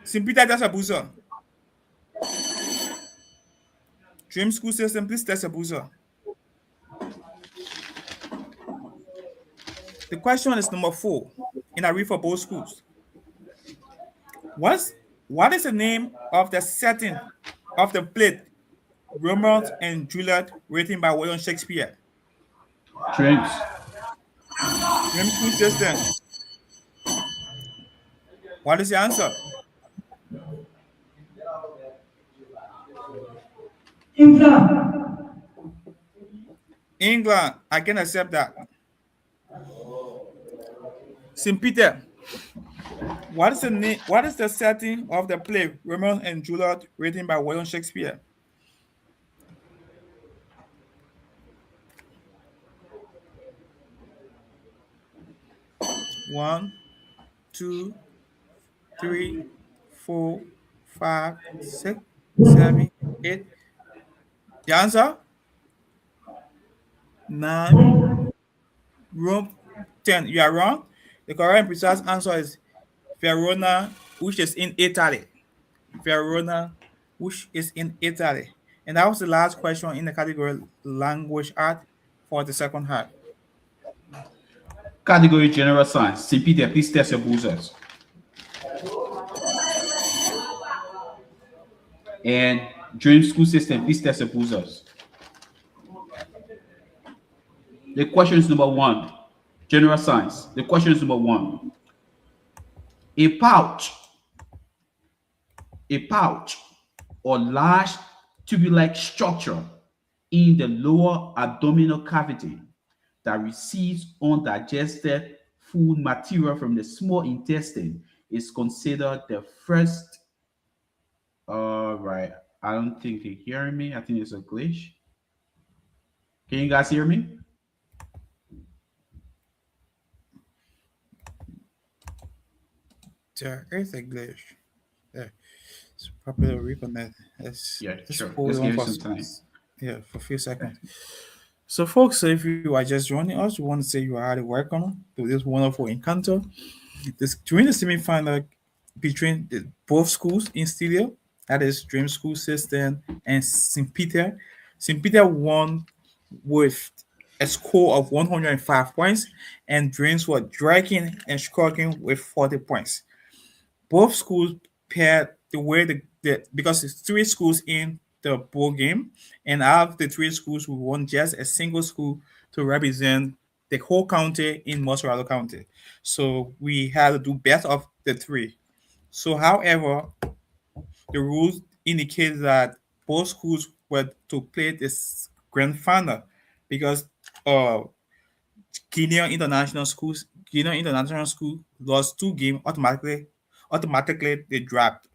Simpita test a buzzer. Dream School System, please test a buzzer. The question is number 4, and I read for both schools. What is the name of the setting of the play Romeo and Juliet written by William Shakespeare? Drims. Dream School System. What is the answer? England. I can accept that. St. Peter. What is the name? What is the setting of the play Romeo and Juliet written by William Shakespeare? One, 2, 3, 4, 5, 6, 7, 8. The answer? 9, room 10. You are wrong. The correct and precise answer is Verona, which is in Italy. Verona, which is in Italy. And that was the last question in the category language art for the second half. Category general science. Simply please test your buzzers. And Dream School System, please test your buzzers. The question is number 1. General science. The question is number 1. A pouch or large tube-like structure in the lower abdominal cavity that receives undigested food material from the small intestine is considered the first. All right. I don't think they're hearing me. I think it's a glitch. Can you guys hear me? There is a glitch. There. It's probably reconnect. Yeah, Let's sure. hold Let's on give it for some time. for a few seconds. So, folks, if you are just joining us, we want to say you are highly welcome to this wonderful encounter. During the semi-final between both schools in studio, that is Dream School System and St. Peter. St. Peter won with a score of 105 points, and Dreams were dragging and scoring with 40 points. Both schools paired the way because it's three schools in the bowl game, and out of the three schools, we want just a single school to represent the whole county in Mosserado County. So we had to do best of the three. So, however, the rules indicate that both schools were to play this grand final because uh Guinea International School lost two games automatically they dropped.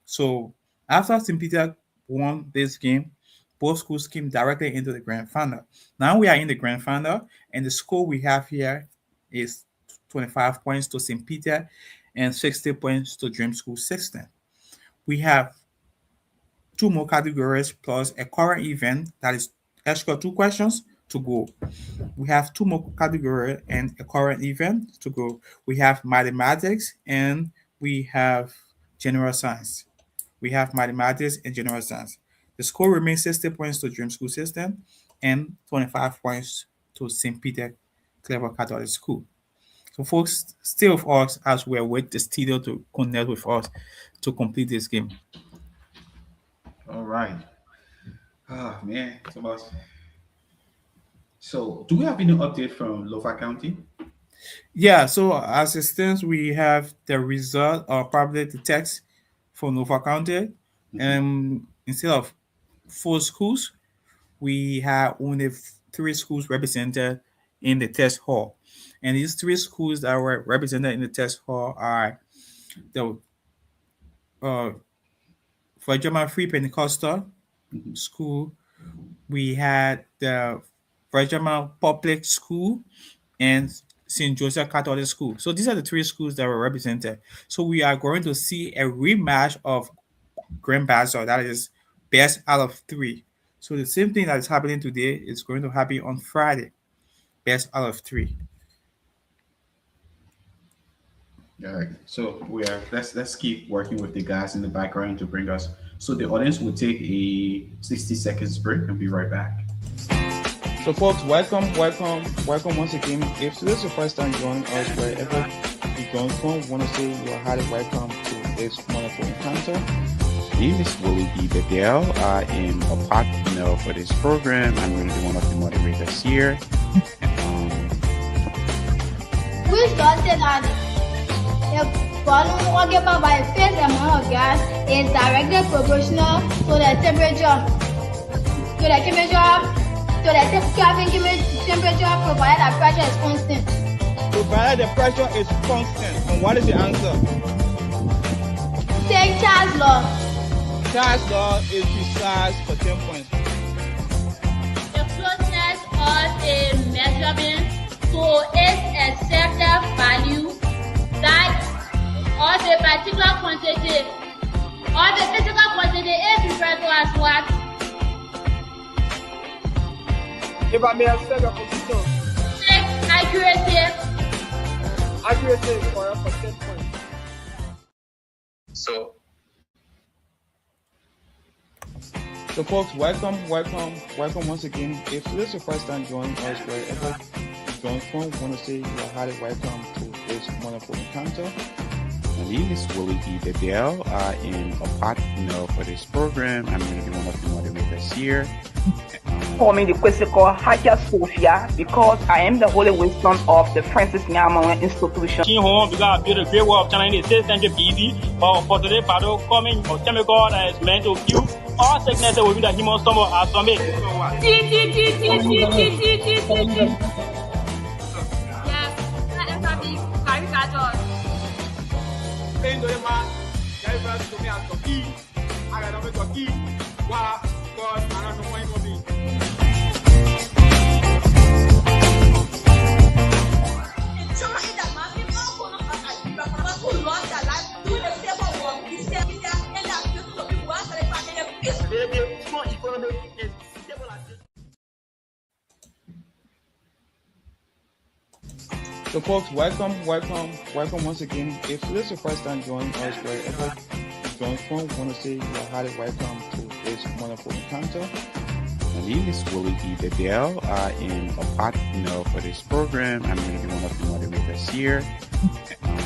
So after St. Peter won this game, both schools came directly into the grand final. Now we are in the grand final, and the score we have here is 25 points to St. Peter and 60 points to Dream School 16. We have two more categories plus a current event that is extra two questions to go. We have two more categories and a current event to go. We have mathematics and we have general science. We have mathematics and general science. The score remains 60 points to Dream School System and 25 points to St. Peter Claver Catholic School. So, folks, stay with us as we await the studio to connect with us to complete this game. All right. Oh man, so much. So, do we have any update from Lofa County? Yeah, so as it stands, we have the result or probably the text for Nova County. And instead of four schools, we have only three schools represented in the test hall. And these three schools that were represented in the test hall are the for German Free Pentecostal School, we had the German Public School and St. Joseph Catholic School. So these are the three schools that were represented. So we are going to see a rematch of Grand Bassa, that is best out of three. So the same thing that is happening today is going to happen on Friday, best out of three. All right. So let's keep working with the guys in the background to bring us. So the audience will take a 60 seconds break and be right back. So, folks, welcome once again. If this is your first time joining us, wherever you join from, we want to say you are highly welcome to this wonderful encounter. My name is Willie B. Bedell. I am a partner for this program. I'm going to be one of the moderators here. Which does say that the volume occupied by a fixed amount of gas is directly proportional to the temperature provided that pressure is constant. Provided the pressure is constant. And what is the answer? Take Charles' law. Charles' law is precise for 10 points. The closeness of a measurement to its accepted value that of a particular quantity or the physical quantity is referred to as what? If I may accept your position. Accuracy. Accuracy is correct for 10 points. So, folks, welcome once again. If this is your first time joining us, wherever you join from, we want to say you are highly welcome to this wonderful encounter. My name is Willie B. Bedell. I am a partner for this program. I'm going to be one of the moderators here. Call me the Kwesiko Haja Sophia because I am the holy wisdom of the Francis Nyaman institution. Home because build a great world of China in the 6th century BC, or for today, battle coming of chemical that is meant to kill all sickness that will be the human stomach as zombie. Yes, that is a big caricature. So, folks, welcome once again. If this is your first time joining us, wherever you join from, we want to say you're highly welcome to this wonderful encounter. My name is Willie E. Bedell. I am a partner for this program. I'm going to be one of the moderators here.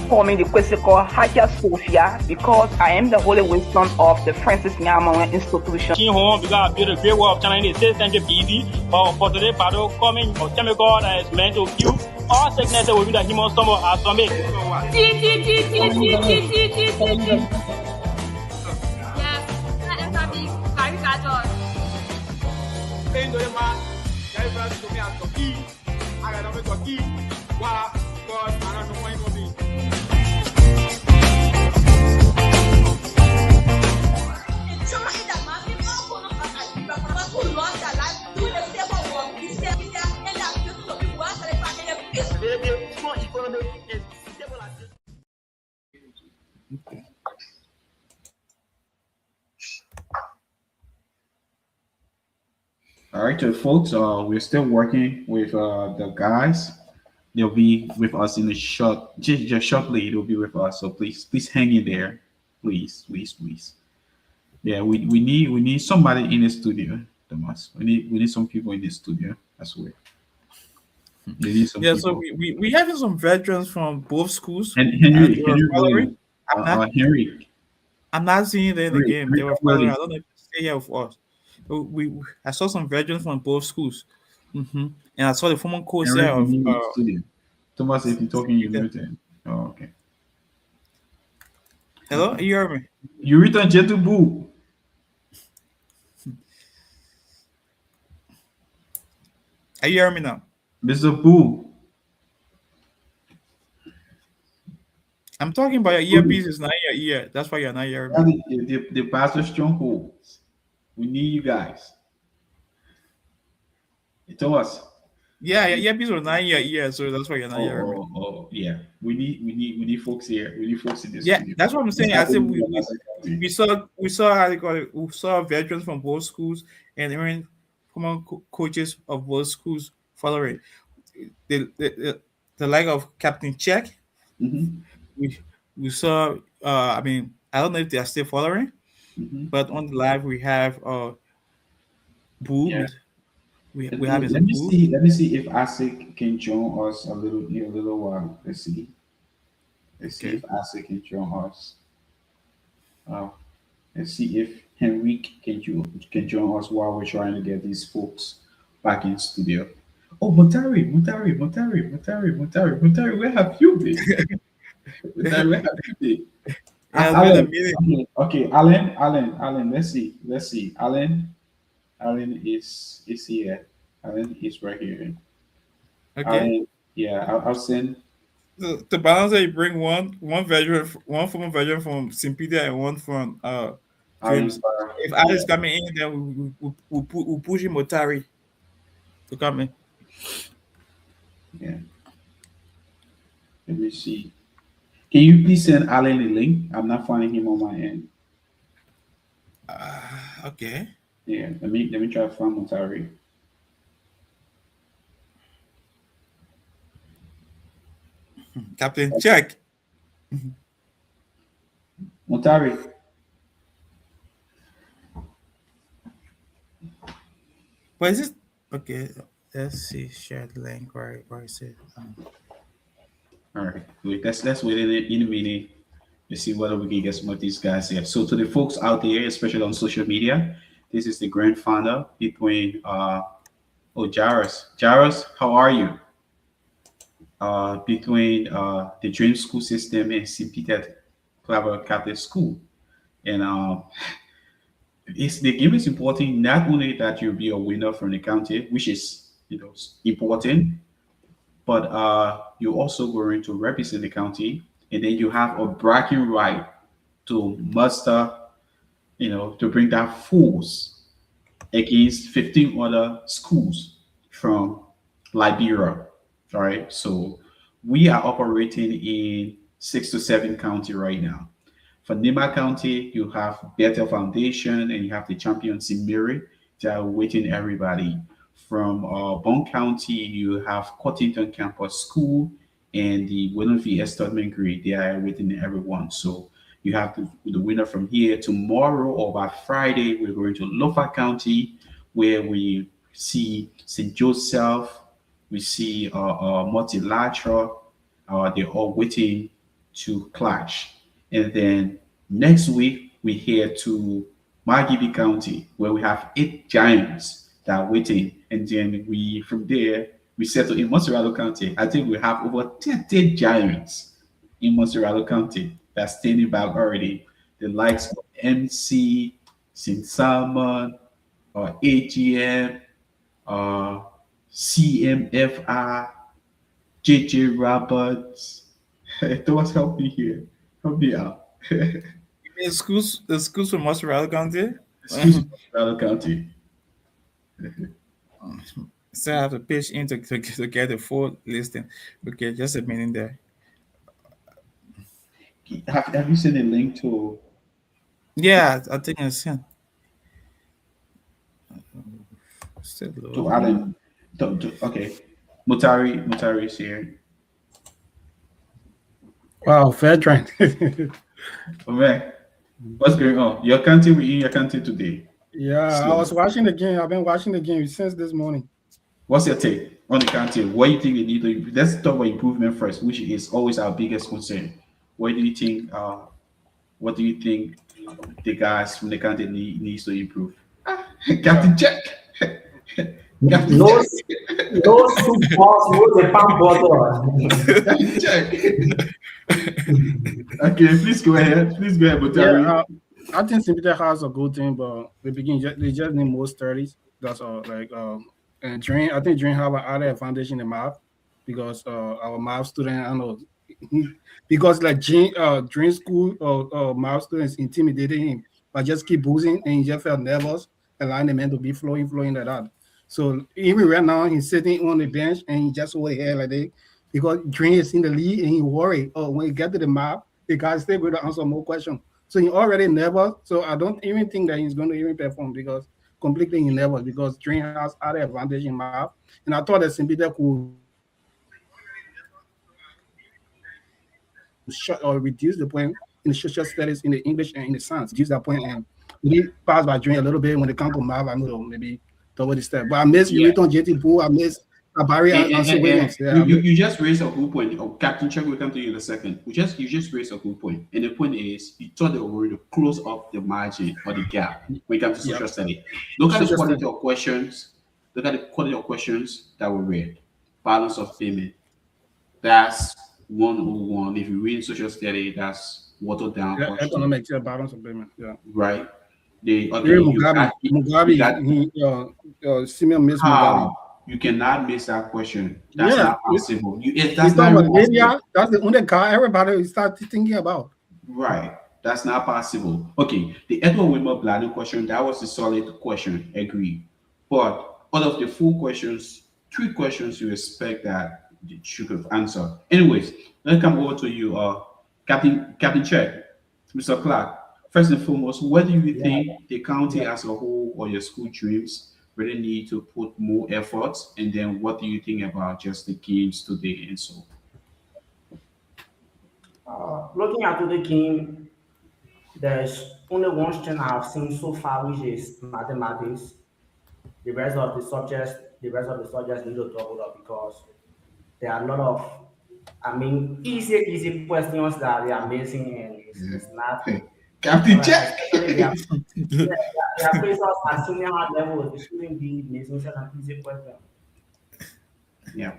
Call me the Kwesiko Haja Sophia because I am the holy wisdom of the Francis Nyamonga institution. King Home, because I built a great work of China in the 6th century BC. For today, Pado coming, or chemical that is meant to kill all sickness will be the human stomach as some. Yes, let us be caricatures. All right, so folks, we're still working with the guys. They'll be with us in a short, just shortly. They'll be with us. So please hang in there, please. Yeah, we need somebody in the studio, Thomas. We need some people in the studio as well. We need some Yeah, people. so we having some veterans from both schools. And and Henry, they were Henry following. Henry. I'm not seeing them in the Henry, game. They were Henry following. I don't know if they stay here with us. So I saw some veterans from both schools. And I saw the former coach Henry there of in the studio. Thomas, if you're talking, you muted. Oh, okay. Hello, you hear me? You return Jetubu. Are you hearing me now? Mr. Boo. I'm talking about your earpiece is not in your ear. That's why you're not hearing me. The pastor strongholds. We need you guys. Thomas. Yeah, your earpiece was not in your ear, so that's why you're not hearing me. Oh, yeah. We need folks here. We need folks in this. Yeah, studio. that's what I'm saying. I said we saw how they call it. We saw veterans from both schools and even former coaches of both schools following the like of Captain Check. We saw. I mean, I don't know if they are still following, but on the live we have Boo. Yeah. We have let me see if Asik can join us a little while. Let's see if Asik can join us. Let's see if Henrique can join us while we're trying to get these folks back in studio. Oh, Mutari, where have you been? Mutari, where have you been? Okay, Alan, let's see. Alan is here. Alan is right here. Okay. Alan, yeah, I'll send. To balance it, you bring one former veteran from St. Peter and one from Drims. If Alex coming in, then we'll push him Motari to come in. Yeah. Let me see. Can you please send Alan a link? I'm not finding him on my end. Okay. Yeah, let me try to find Motari. Captain Check. Motari. But is it okay? Let's see. Share the link. Where is it? All right. Wait, let's wait in a minute. Let's see whether we can get some of these guys here. So to the folks out there, especially on social media, this is the grand final between Jairus. Jairus, how are you? Between the Dream School System and St. Peter Claver Catholic School. And the game is important, not only that you'll be a winner from the county, which is important, but you're also going to represent the county, and then you have a bragging right to muster, to bring that force against 15 other schools from Liberia. All right. So we are operating in 6 to 7 county right now. For Nima County, you have Bethel Foundation and you have the champions in Mary that are waiting everybody. From Bond County, you have Cottington Campus School and the Willenville Establishment Grade. They are waiting everyone. So you have the winner from here tomorrow or by Friday. We're going to Lofa County where we see St. Joseph, we see Multilateral. They're all waiting to clash. And then next week, we head to Margibi County, where we have 8 giants that are waiting. And then from there, we settle in Monserrado County. I think we have over 30 giants in Monserrado County that's standing back already. The likes of MC, St. Simon, AGM, uh, CMFR, JJ Roberts. Thomas, help me here. Help me out. The schools from Montreal County. Excuse me, Colorado County. So I have to pitch in to get the full listing. Okay, just a minute there. Have you seen a link to? Yeah, I think I sent. To Alan. Okay. Mutari is here. Wow, fair trend. Oh man, what's going on? Your country, we in your country today. Yeah, I was watching the game. I've been watching the game since this morning. What's your take on the country? What do you think they need to? Let's talk about improvement first, which is always our biggest concern. What do you think? What do you think the guys from the country needs to improve? Captain Jack. Captain No soup box, no the pump bottle. Captain Jack. Okay, please go ahead. Mutari. Yeah, I think Simpita has a good team, but they just need more studies. That's all. And I think Dream have an added advantage in the math because our math student, I know, because Dream school math students intimidated him, but just keep boozing and he just felt nervous, allowing the man to be flowing like that. So even right now, he's sitting on the bench and he just over here like that because Dream is in the lead and he worried. Oh, when he get to the map, the guy still going to answer more questions. So he already nervous. So I don't even think that he's going to even perform because completely nervous because Dream has other advantage in math. And I thought that Simpita could reduce the point in the social studies, in the English and in the science. Reduce that point and really pass by Dream a little bit when it comes to math. I know maybe double the step. But I miss Uriton JT Pool. I miss Barry and Williams. Yeah, you just raised a good point. Captain Chuck will come to you in a second. You just raised a good point. And the point is, you thought they were going to close up the margin or the gap when it comes to social study. Look at the quality of questions. Look at the quality of questions that were read. Balance of payment. That's 101. If you read social study, that's watered down. Yeah, economics, balance of payment. Yeah. Right. Simeon miss Mugabe. You cannot miss that question. That's not possible. That's the only guy everybody start thinking about. Right. That's not possible. Okay. The Edward Wilmer Bladden question, that was a solid question. Agree. But out of the 4 questions, 3 questions you expect that you could answer. Anyways, let's come over to you, Captain Check, Mr. Clark. First and foremost, what do you think the county as a whole or your school Dreams really need to put more efforts? And then what do you think about just the games today and so? Looking at the game, there's only one thing I've seen so far, which is mathematics. The rest of the subjects need to double up because there are a lot of, easy questions that they are missing, and it's not. Captain Jack. They are placed at senior level. They shouldn't be missing such an easy question. Yeah.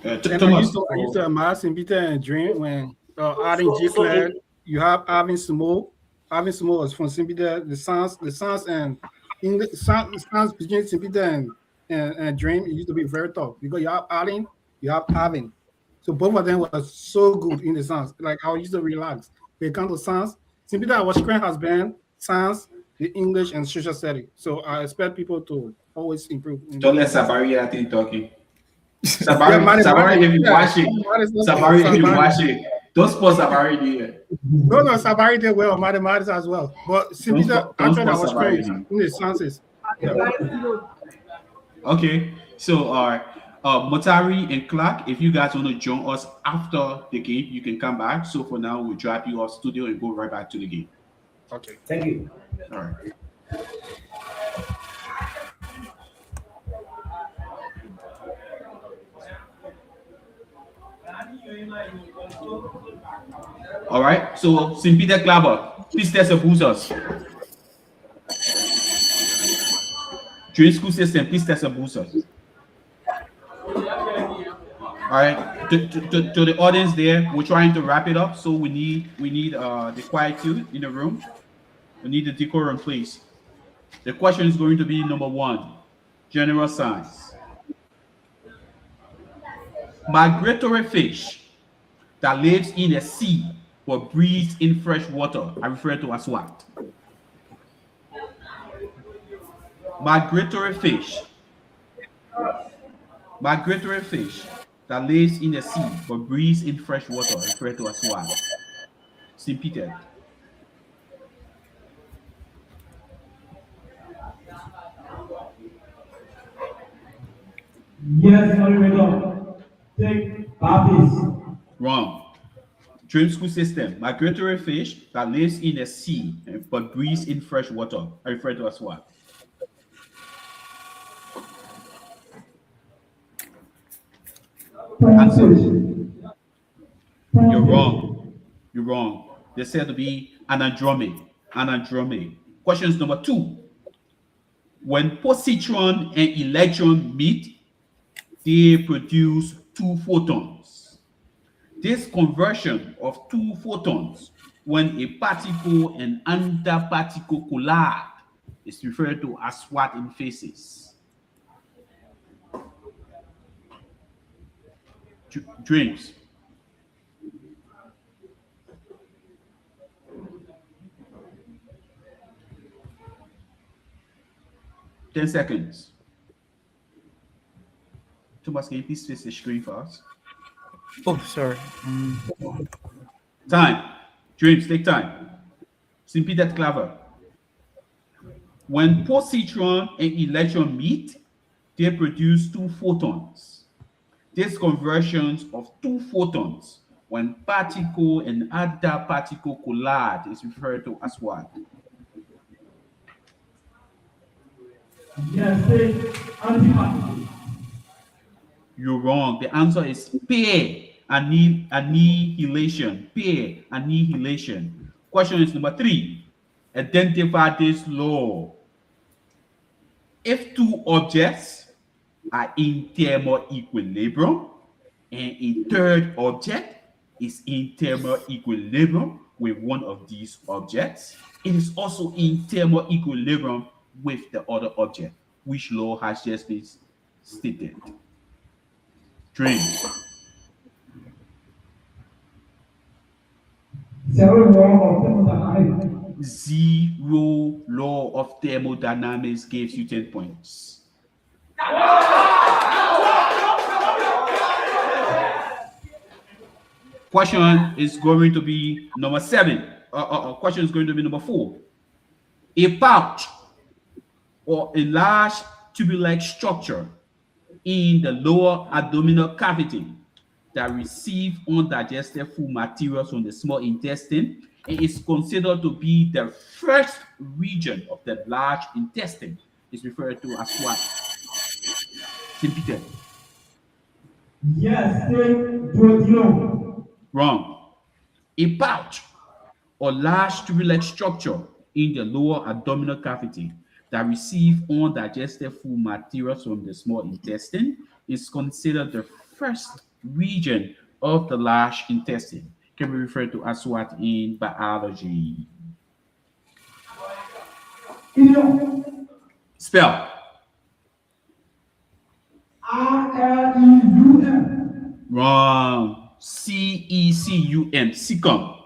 Thomas, I used to imagine Peter and Dream when adding G Claire, you have Alvin Smo. Alvin Smo is from Simpita. The science and English, the science between Simpita and Dream, it used to be very tough because you have Alvin, you have Alvin. So both of them were so good in the science. Like I used to relax. When it comes to science, simply that our strength has been science, the English, and social study. So I expect people to always improve. Don't let Sabari I think talking. Yeah, Sabari, if you watch it, mathematics, Sabari, if you watch it, don't support Sabari there. No, Sabari did well, mathematics as well. But simply that actually our strength in the sciences. Yeah. Okay, so Motari and Clark, if you guys want to join us after the game, you can come back. So for now, we'll drop you off studio and go right back to the game. Okay. Thank you. All right. All right, so St. Peter Claver, please test the boosters. During school system, please test the boosters. All right, to the audience there, we're trying to wrap it up, so we need the quietude in the room. We need the decorum, please. The question is going to be number 1, general science. Migratory fish that lives in the sea but breathes in fresh water are referred to as what? Migratory fish that lives in the sea but breathes in fresh water are referred to as what? St. Peter. Yes, moderator. Take Baptist. Wrong. Dream school system. Migratory fish that lives in the sea but breathes in fresh water are referred to as what? Answer. You're wrong. You're wrong. They said to be anadrome. Anadrome. Questions number 2. When positron and electron meet, they produce 2 photons. This conversion of 2 photons when a particle and antiparticle collide is referred to as what in physics? Dreams. Ten seconds. Thomas, can you please face the screen for us? Oh, sorry. Time. Dreams, take time. St. Peter Claver. When positron and electron meet, they produce 2 photons. These conversions of 2 photons when particle and other particle collide is referred to as what? Yes, take antiparticle. You're wrong. The answer is pair annihilation. Pair annihilation. Question is number 3. Identify this law. If 2 objects are in thermal equilibrium and a third object is in thermal equilibrium with one of these objects, it is also in thermal equilibrium with the other object. Which law has just been stated? Dream. Zero law of thermodynamics. 0 law of thermodynamics gives you 10 points. Question is going to be number 7. Question is going to be number 4. A pouch or a large tube-like structure in the lower abdominal cavity that receive undigested food materials from the small intestine and is considered to be the first region of the large intestine is referred to as what? St. Peter. Yes, take duodenum. Wrong. A pouch or large tube-like structure in the lower abdominal cavity that receive undigested food materials from the small intestine is considered the first region of the large intestine. Can be referred to as what in biology? Spell. R-L-E-U-M. Wrong. C-E-C-U-M. Cecum.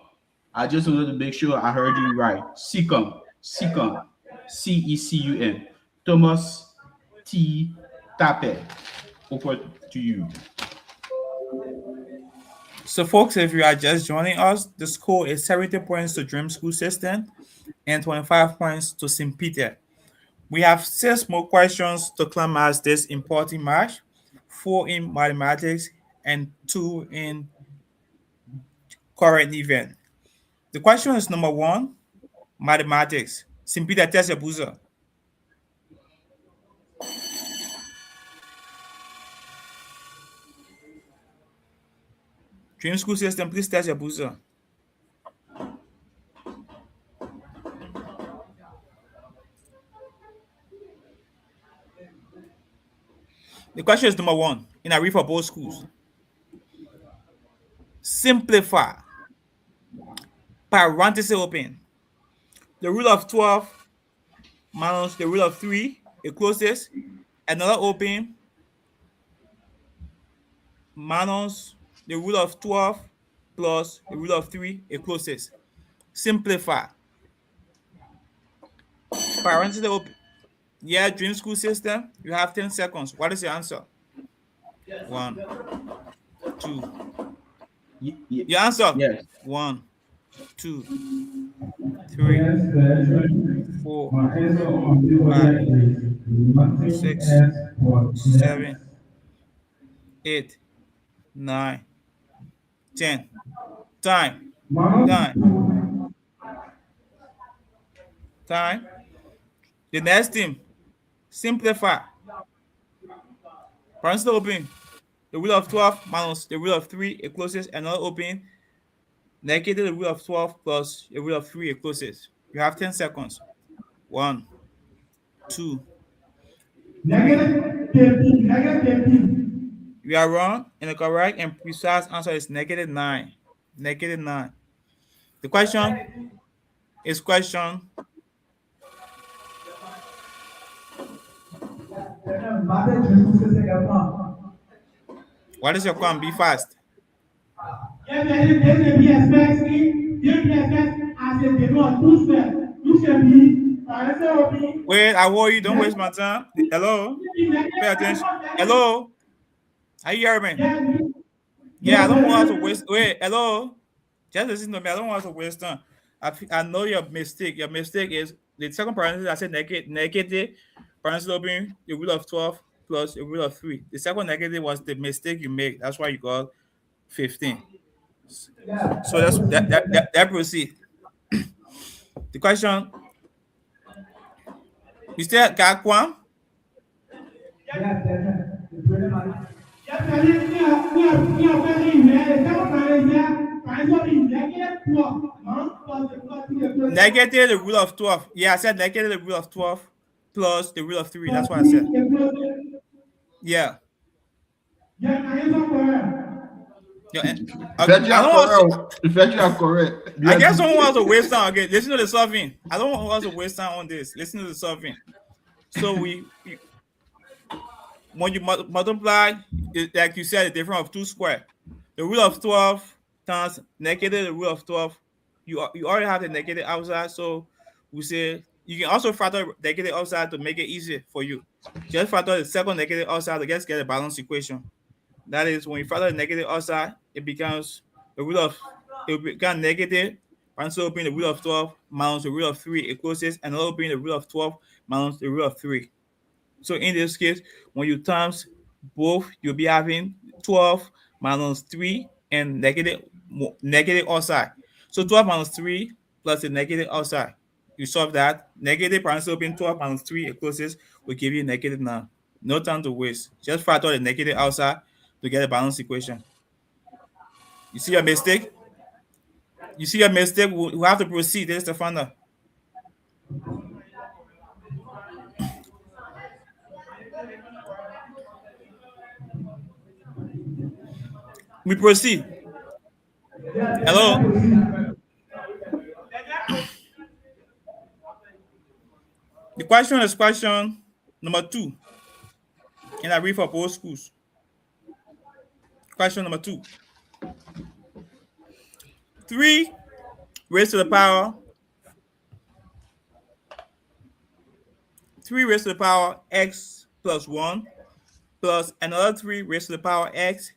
I just wanted to make sure I heard you right. Secum, Secum, Cecun. Thomas T. Tape. Over to you. So, folks, if you are just joining us, the score is 70 points to Dream School System and 25 points to St. Peter. We have 6 more questions to climax this important match, 4 in mathematics and 2 in current event. The question is number 1, mathematics. St. Peter, test your buzzer. Dream School System, please test your buzzer. The question is number 1, and I read for both schools. Simplify. Parenthesis open. The rule of 12 minus the rule of 3, it closes. Another open minus the rule of 12 plus the rule of 3, it closes. Simplify. Parenthesis open. Yeah, Dream School System, you have 10 seconds. What is your answer? 1, 2. Your answer? Yes. 1, 2, 3, Yes, 4, my answer on the order is nothing 6, else but 7, yes. 8, 9, 10. Time. Mom, Time. The next thing, simplify. Parenthesis open. The rule of 12 minus the rule of 3, it closes. Another open. Negative the rule of 12 plus the rule of 3, it closes. You have 10 seconds. 1, 2, 3. You are wrong, and the correct and precise answer is -9. -9. The question is question. What is your question? Be fast. Wait, I warn you, don't waste my time. Hello? Pay attention. Hello? Are you hearing me? Yeah, I don't want to waste. Wait, hello? Just listen to me. I don't want to waste time. I know your mistake. Your mistake is the second parenthesis. I said negative parenthesis open the rule of 12 plus the rule of 3. The second negative was the mistake you made. That's why you got 15. So that proceed. The question. You still got one? Negative the rule of 12. Yeah, I said negative the rule of 12 plus the rule of 3. That's what I said. Yeah. I guess someone wants to waste time. Okay, listen to the solving. I don't want to waste time on this. Listen to the solving. So when you multiply, like you said, the difference of 2 squared. The rule of 12 times negative the rule of 12. You already have the negative outside, so we say you can also factor negative outside to make it easy for you. Just factor the second negative outside to just get a balanced equation. That is, when you factor the negative outside, it becomes the root of negative. Parenthesis open the root of 12 minus the root of 3. It closes, and another being the root of 12 minus the root of 3. So in this case, when you times both, you'll be having 12 minus 3 and negative outside. So 12 minus 3 plus the negative outside. You solve that. Negative parenthesis open 12 minus 3, it closes, will give you -9. No time to waste. Just factor the negative outside to get a balanced equation. You see your mistake? You see your mistake? We have to proceed. There's the final. We proceed. Hello? The question is question number 2. And I read for both schools. Question number 2. 3 raised to the power 3 raised to the power x plus 1 plus another 3 raised to the power x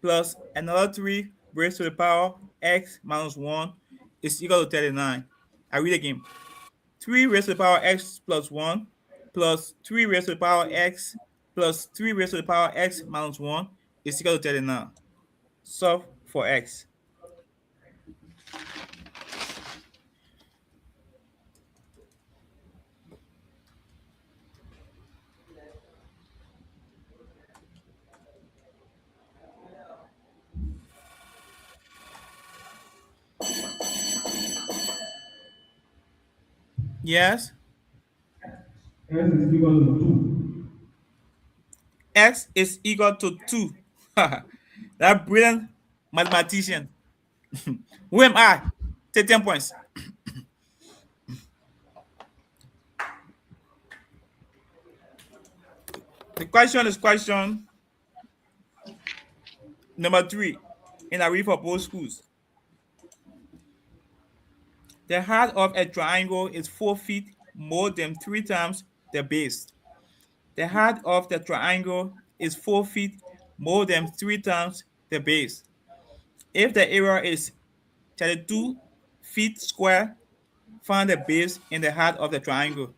plus another 3 raised to the power x minus 1 is equal to 39. I read again. 3 raised to the power x plus 1 plus 3 raised to the power x plus 3 raised to the power x minus 1 is equal to 39. Solve for x. Yes? S is equal to 2. X is equal to 2. That brilliant mathematician. Who am I? Take 10 points. The question is question number 3 in a read for both schools. The height of a triangle is 4 feet more than 3 times the base. The height of the triangle is 4 feet more than 3 times the base. If the area is 32 feet square, find the base and the height of the triangle.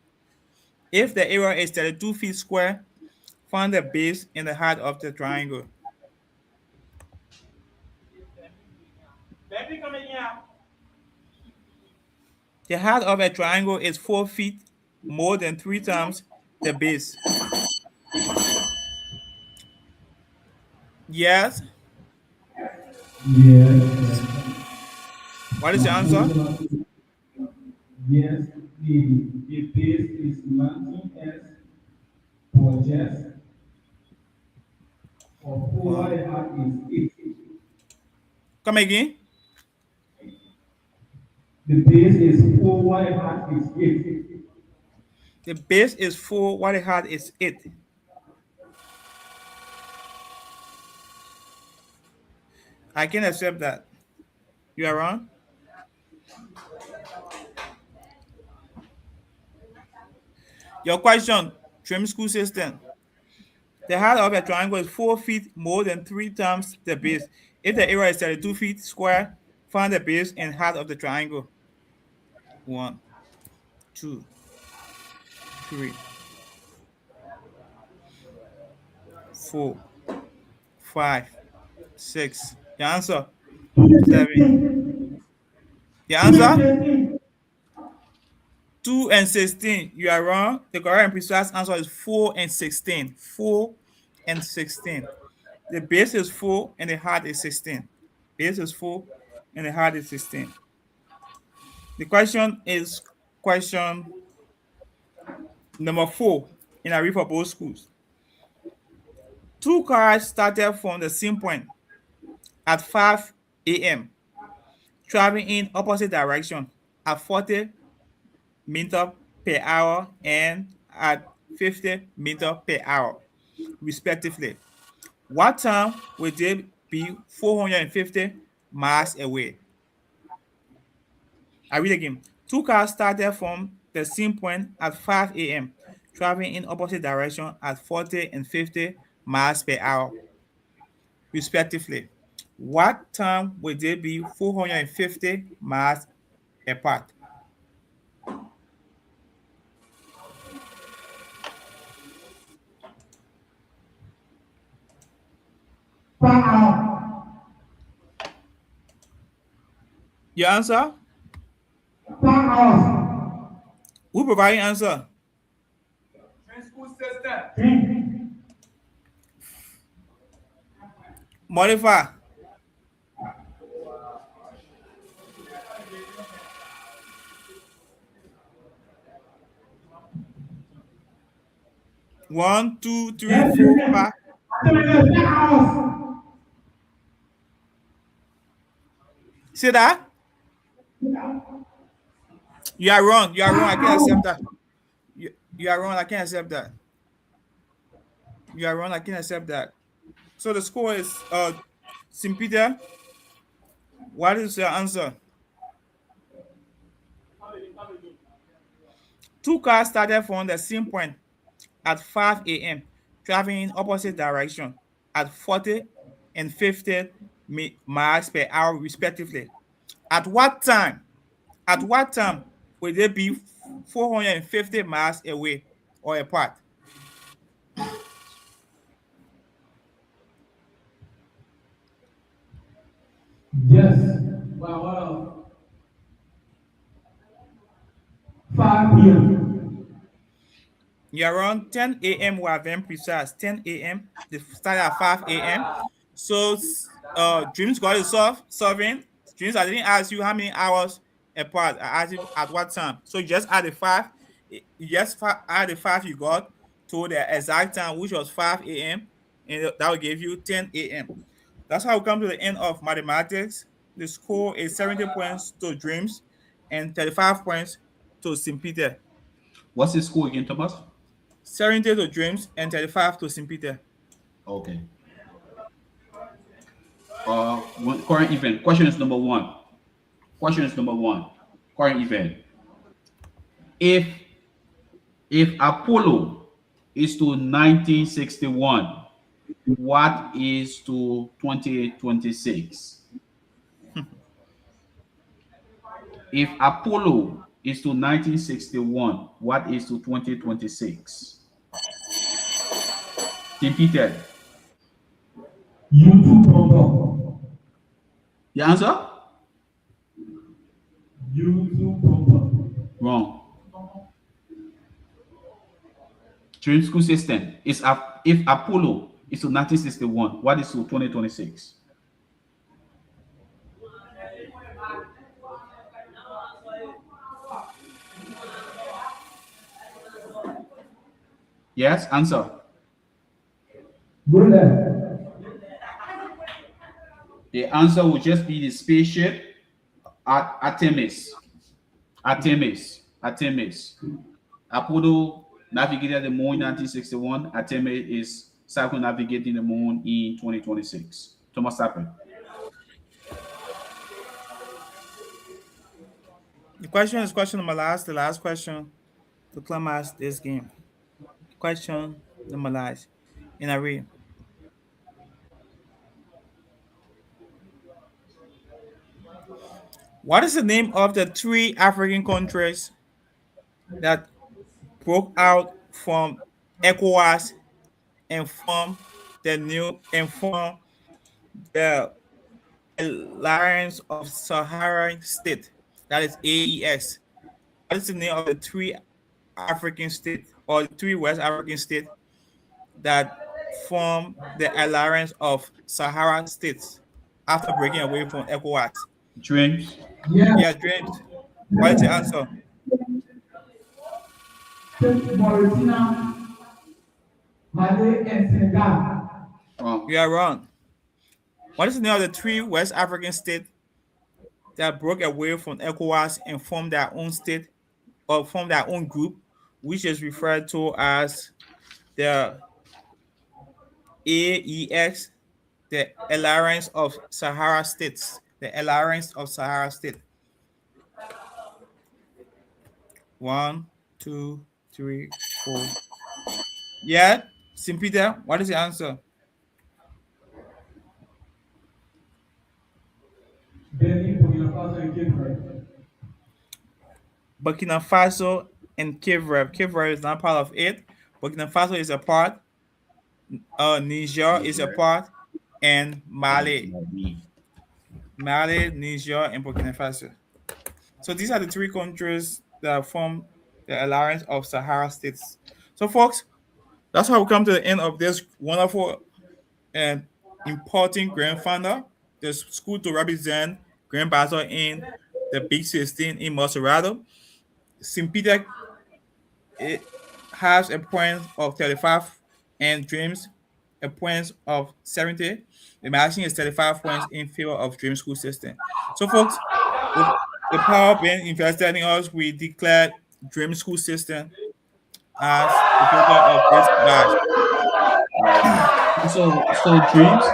If the area is 32 feet square, find the base and the height of the triangle. The height of a triangle is 4 feet more than 3 times the base. Yes? Yes. What is your answer? Yes, the base is 19s for chess. For 4, the height is 8. Come again? The base is 4, the height is 8. The base is 4, what the height is 8. I can accept that. You are wrong. Your question, Trim School System. The height of a triangle is 4 feet more than 3 times the base. If the area is 32 feet square, find the base and height of the triangle. 1, 2, 3, 4, 5, 6. Your answer? 7. Your answer? 2 and 16. You are wrong. The correct and precise answer is 4 and 16. 4 and 16. The base is 4 and the height is 16. Base is 4 and the height is 16. The question is question number 4 in a read for both schools. 2 cars started from the same point at 5 a.m. traveling in opposite direction at 40 meters per hour and at 50 meters per hour, respectively. What time will they be 450 miles away? I read again. 2 cars started from the same point at 5 a.m., traveling in opposite direction at 40 and 50 miles per hour, respectively. What time will they be 450 miles apart? Your answer? Who providing answer? School system. Modify. One, two, three, 4, 5. See that? You are wrong. You are wrong. I can't accept that. You are wrong. I can't accept that. You are wrong. I can't accept that. So the score is St. Peter. What is your answer? Two cars started from the same point at 5 a.m., traveling in opposite direction at 40 and 50 miles per hour, respectively. At what time? At what time will they be 450 miles away or apart? Yes. Well, hold on. 5 p.m. Yeah, around 10 a.m. we are very precise. 10 a.m. They start at 5 a.m. So Dreams got it solving. Dreams, I didn't ask you how many hours apart. I asked you at what time. So you just add the five. You just add the five you got to the exact time, which was 5 a.m. And that will give you 10 a.m. That's how we come to the end of mathematics. The score is 70 points to Dreams and 35 points to St. Peter. What's the score again, Thomas? 70 to Dreams and 35 to St. Peter. Okay. Current event. Question is number one. Current event. If Apollo is to 1961, what is to 2026? If Apollo is to 1961, what is to 2026? Team Peter. YouTube bumper. The answer? YouTube bumper. Wrong. Dream school system is if Apollo is to 1961, what is to 2026? Yes, answer. Go there. The answer will just be the spaceship at Artemis. Apollo navigated the moon in 1961. Artemis is circumnavigating the moon in 2026. Thomas Sapper. The question is question number the last question to climax this game. Question number last. And I read. What is the name of the three African countries that broke out from ECOWAS and formed the Alliance of Saharan State? That is AES. What is the name of the three African states or the three West African states that form the Alliance of Sahara States after breaking away from ECOWAS? Dreams. Yeah, Dreams. What is the answer? Mauritania, Mali, and Senegal. You are wrong. What is the name of the three West African states that broke away from ECOWAS and formed their own state or formed their own group, which is referred to as the AEX, the Alliance of Sahara States? The Alliance of Sahara State. 1, 2, 3, 4. Yeah, St. Peter, what is the answer? Burkina Faso and Cape Verde. Cape Verde is not part of it. Burkina Faso is a part. Niger is a part, and Mali. Mali, Niger, and Burkina Faso. So these are the three countries that form the Alliance of Sahara States. So, folks, that's how we come to the end of this wonderful and important grand final. The school to represent Grand Bassa in the Big 16 in Maserado. St. Peter, it has a point of 35 and Dreams a point of 70. The matching is 35 points in favor of Dream School System. So, folks, with the power being invested in us, we declared Dream School System as the victor of this match. So Dreams,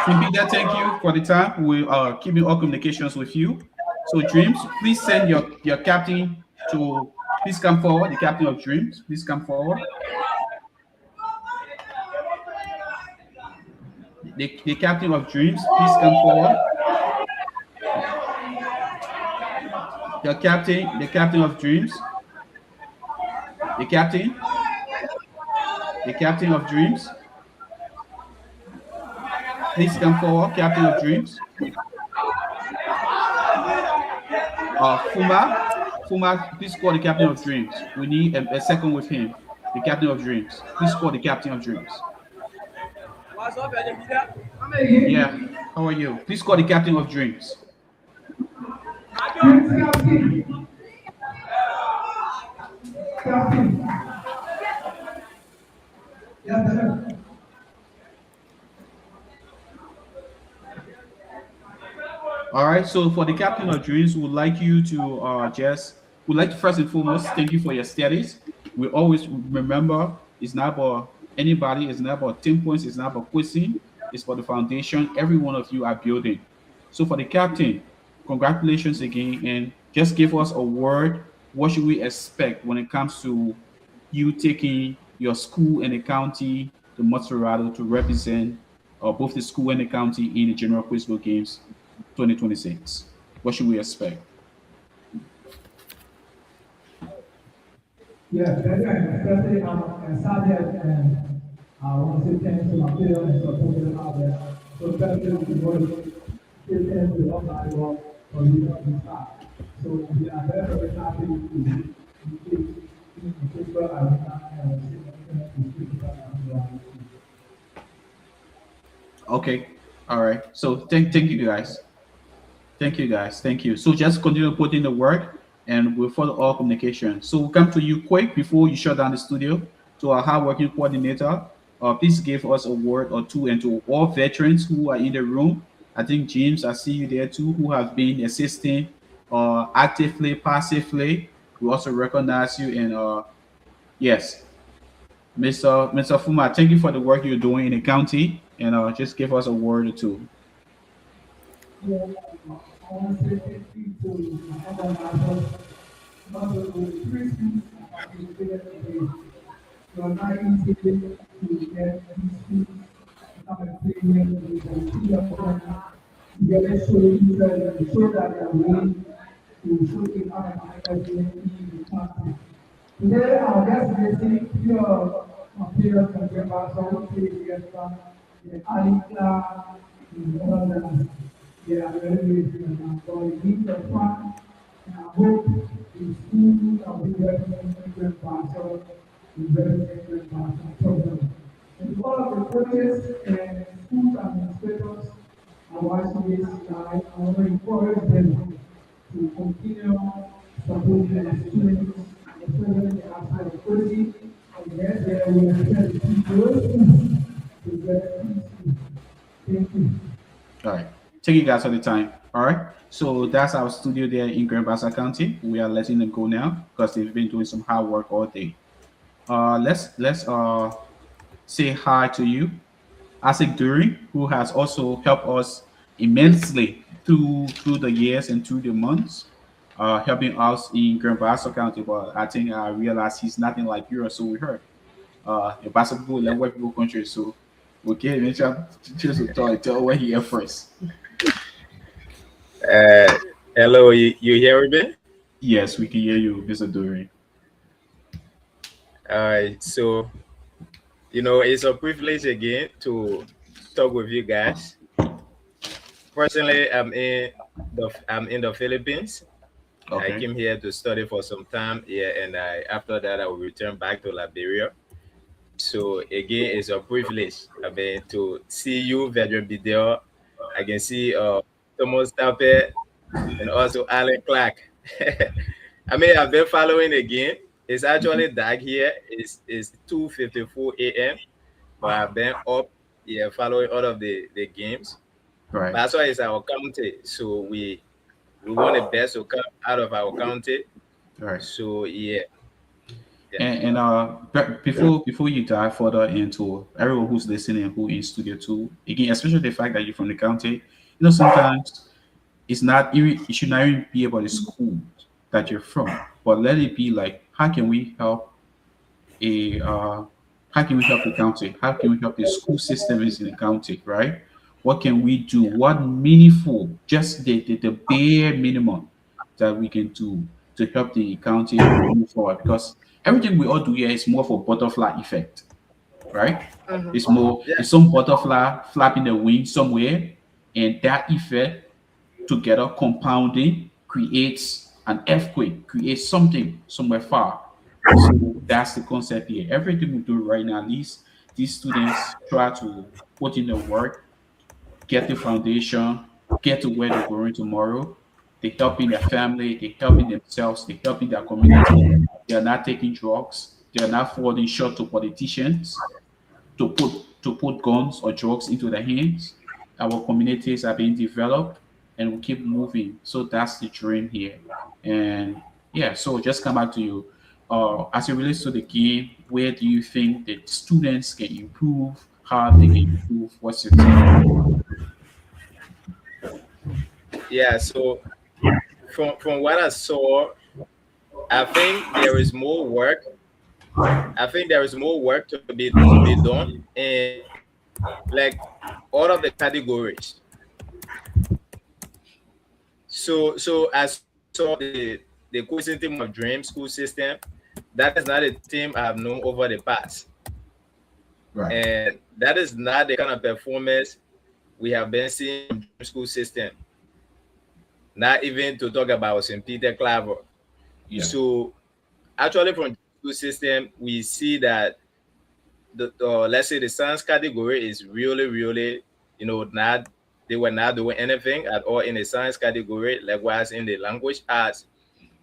St. Peter, thank you for the time. We are keeping all communications with you. So Dreams, please send your captain to Please come forward. The captain of Dreams, please come forward. The captain of Dreams, please come forward. The captain of Dreams, the captain of Dreams, please come forward. Captain of Dreams, Fuma, please call the captain of Dreams. We need a second with him. The captain of Dreams, please call the captain of Dreams. What's up, Media? Yeah, how are you? Please call the captain of Dreams. All right. So for the captain of Dreams, we would like you to would like to first and foremost thank you for your studies. We always remember it's not about anybody, it's not about 10 points, it's not about quizzing, it's for the foundation every one of you are building. So for the captain, congratulations again, and just give us a word. What should we expect when it comes to you taking your school and the county to Montserrat to represent both the school and the county in the General Quizbo Games 2026? What should we expect? Yeah, especially Sadia and I want to say thanks to my parents and support them out there. So especially we want to say thanks to the alumni for you know this time. So we are very happy to in the football arena and Okay. All right. So thank you guys. Thank you guys. Thank you. So just continue putting the work and we'll follow all communication. So we'll come to you quick before you shut down the studio to our hardworking coordinator. Please give us a word or two, and to all veterans who are in the room. I think James, I see you there too, who have been assisting actively, passively. We also recognize you, and yes, Mr. Fuma, thank you for the work you're doing in the county, and just give us a word or two. yeah, I want to say thank you to my other members, not only Christians, you're not easy to get these schools become a premium with a clear plan. You get show you show that they are willing to show it out and in the country. Today, our guest visiting your material from the Bassa, the Alikla, the others. They are very good. So we need the fund, and I hope the school of the representation Bassa is represented Bassa program. And to all of the coaches and school administrators, I want to I want to encourage them to continue supporting the students, especially outside the quality, and yes, they will expect the people to get peace. Thank you. All right. Thank you guys for the time. All right. So that's our studio there in Grand Bassa County. We are letting them go now because they've been doing some hard work all day. Let's say hi to you, Asik Duri, who has also helped us immensely through the years and through the months, helping us in Grand Bassa County. But I think I realized he's nothing like you, so we heard. The Bassa people, like white people country, so we can't even just to tell where he here first. Hello, you hear me? Yes, we can hear you, Mr. Duri. All right, so it's a privilege again to talk with you guys. Personally, I'm in the Philippines. Okay. I came here to study for some time, and after that I will return back to Liberia. So again, it's a privilege. To see you, Veteran Bideo. I can see Thomas Tape and also Alan Clark. I've been following again. It's actually dark here. It's 2:54 a.m. But I've been up following all of the games. Right. That's why it's our county. So we want the best to come out of our county. Right. So yeah. And before you dive further into everyone who's listening, who in studio too, again, especially the fact that you're from the county, sometimes it's not even, it should not even be about the school. that you're from, but let it be like, how can we help a how can we help the county? How can we help the school systems in the county, right? What can we do? What meaningful, just the bare minimum that we can do to help the county move forward? Because everything we all do here is more for butterfly effect, right? It's more, Yeah. it's some butterfly flapping the wings somewhere, and that effect together compounding creates an earthquake, creates something somewhere far. So that's the concept here. Everything we do right now, at least these students try to put in the work, get the foundation, get to where they're going tomorrow. They're helping their family, they're helping themselves, they're helping their community. They are not taking drugs, they are not falling short to politicians to put guns or drugs into their hands. Our communities are being developed and we keep moving. So that's the dream here. And yeah, so just come back to you. As it relates to the game, where do you think the students can improve? How they can improve? What's your take? Yeah. So from what I saw, I think there is more work. I think there is more work to be done in like all of the categories. So I saw the coaching team of Dream School System. That is not a team I have known over the past, Right. and that is not the kind of performance we have been seeing from Dream School System. Not even to talk about St. Peter Claver. Yeah. So actually, from Dream School System, we see that the let's say the science category is really, not, they were not doing anything at all in the science category. Likewise in the language arts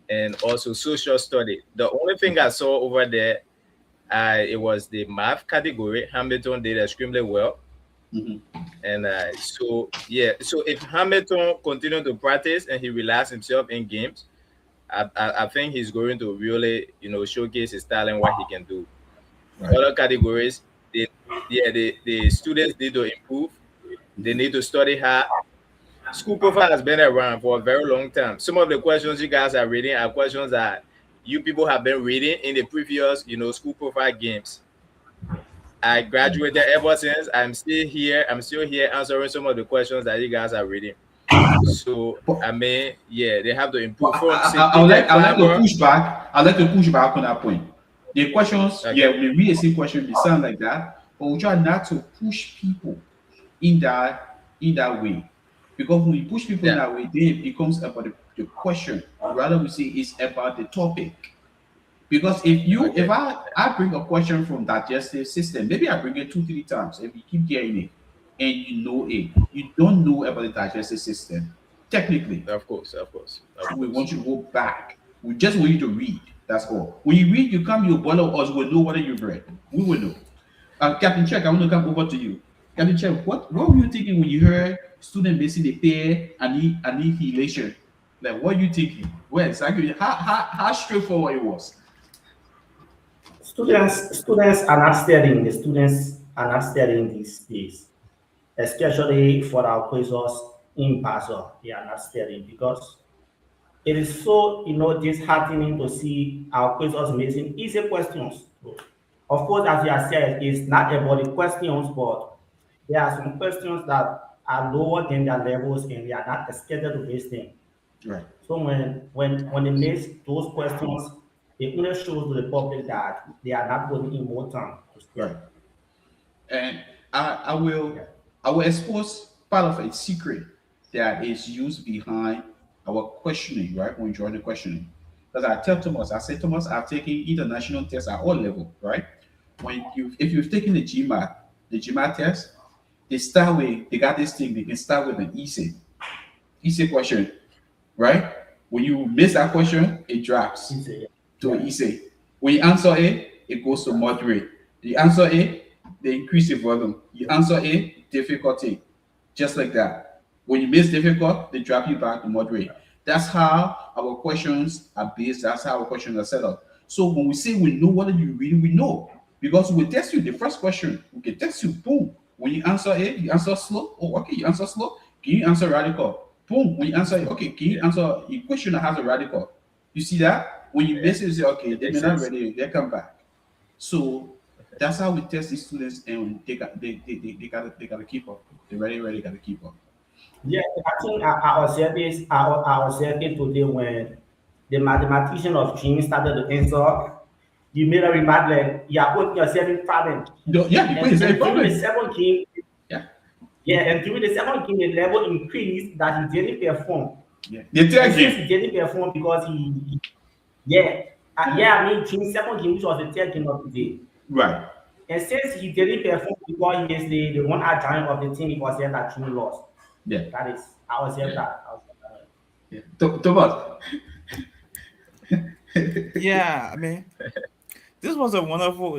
and also social study. The only thing I saw over there, it was the math category. Hamilton did extremely well. Mhm. And so yeah, so if Hamilton continued to practice and he relaxed himself in games, I think he's going to really, showcase his talent, what he can do. Right. Other categories, the students need to improve. They need to study hard. School profile has been around for a very long time. Some of the questions you guys are reading are questions that you people have been reading in the previous, school profile games. I graduated ever since. I'm still here answering some of the questions that you guys are reading. So I mean, yeah, they have to improve Well, from St. I like to Peter. push back. I like to push back on that point. The questions, yeah, Okay. when you read a same question, they sound like that, but we try not to push people in that way. Because when we push people in Yeah. that way, then it becomes about the question. Rather, we say it's about the topic. Because if Okay. I bring a question from digestive system, maybe I bring it two, three times, if you keep getting it and you know it, you don't know about the digestive system. Technically, Of course, of course, of we course. want you to go back. We just want you to read. That's all. When you read, you come, you follow us, we'll know whether you've read. We will know. Captain Check, I want to come over to you. Captain Check, what were you thinking when you heard student missing the pair and annihilation? Like, what are you thinking? Well, exactly, how straightforward it was. Students are not studying. The students are not studying these days, especially for our quizzes in Bassa. They are not studying because it is so disheartening to see our quizzes missing easy questions. Of course, as you have said, it's not about the questions, but there are some questions that are lower than their levels and they are not scheduled to base them. Right. So when they miss those questions, it only shows to the public that they are not putting in more time to Right. study. And I will Yeah. I will expose part of a secret that is used behind our questioning, right? When you're the questioning. Because I tell Thomas, I say, Thomas, I've taken international tests at all level, right? When you if you've taken the GMAT test, they got this thing, they can start with an easy question, right? When you miss that question, it drops It's a- to yeah. easy. When you answer it goes to moderate. You answer it, they increase the volume. You answer it, difficulty. Just like that. When you miss difficult, they drop you back to moderate. That's how our questions are based. That's how our questions are set up. So when we say we know what you really we know, because we test you the first question, we can test you, boom. When you answer it, you answer slow. Oh, okay, you answer slow. Can you answer radical? Boom. When you answer it, okay, can you answer a question that has a radical? You see that? When you miss it, you say, okay, they're not ready, they come back. So that's how we test the students, and they gotta keep up. They're ready, gotta keep up. Yeah, I think I was today when the mathematician of Dream started to answer. You made a remark like you are putting yourself in problem. Yeah, you put yourself in problem. During the second game, yeah, and during the second game, the level increased that he didn't perform. Yeah, the third game he didn't perform because I mean, Dream's second game, which was the third game of the day. Right. And since he didn't perform because he is the one agent of the team, it was here that Dream lost. Yeah. That is, I was here that. Yeah. Thomas. Yeah, I mean, this was a wonderful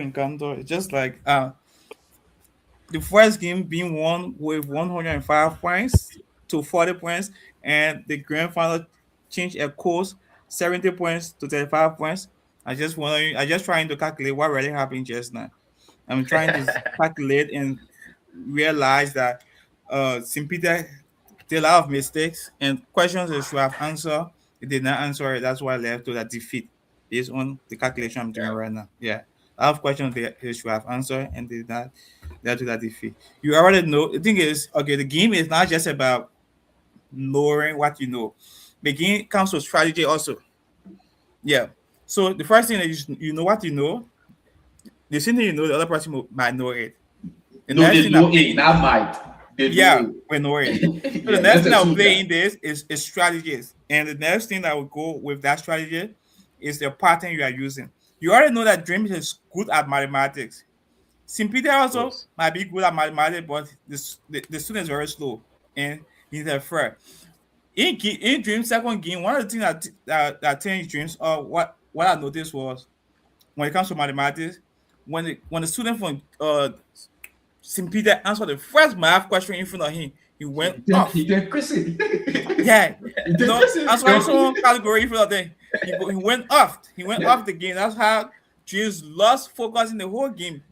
encounter. It's just like the first game being won with 105 points to 40 points, and the grand final changed a course 70 points to 35 points. I just trying to calculate what really happened just now. I'm trying to calculate and realize that St. Peter did a lot of mistakes and questions they should have answered. They did not answer it. That's why I left to that defeat based on the calculation I'm doing right now. Yeah. A lot of questions they should have answered and did not led to that defeat. You already know. The thing is, okay, the game is not just about knowing what you know. The game comes with strategy also. Yeah. So the first thing is you know what you know. The same thing you know, the other person might know it. The next thing know it, not might. We know it. So the next thing I'll play in this is strategies. And the next thing that will go with that strategy is the pattern you are using. You already know that Drims is good at mathematics. St. Peter also might be good at mathematics, but the student is very slow and he's a fair. In Dreams second game, one of the things that changed Dreams, what I noticed was when it comes to mathematics, when the student from St. Peter answered the first math question in front of him, he went off. He did Chrissy. Yeah. Answering some category in front of them. He went off. He went off the game. That's how Dreams lost focus in the whole game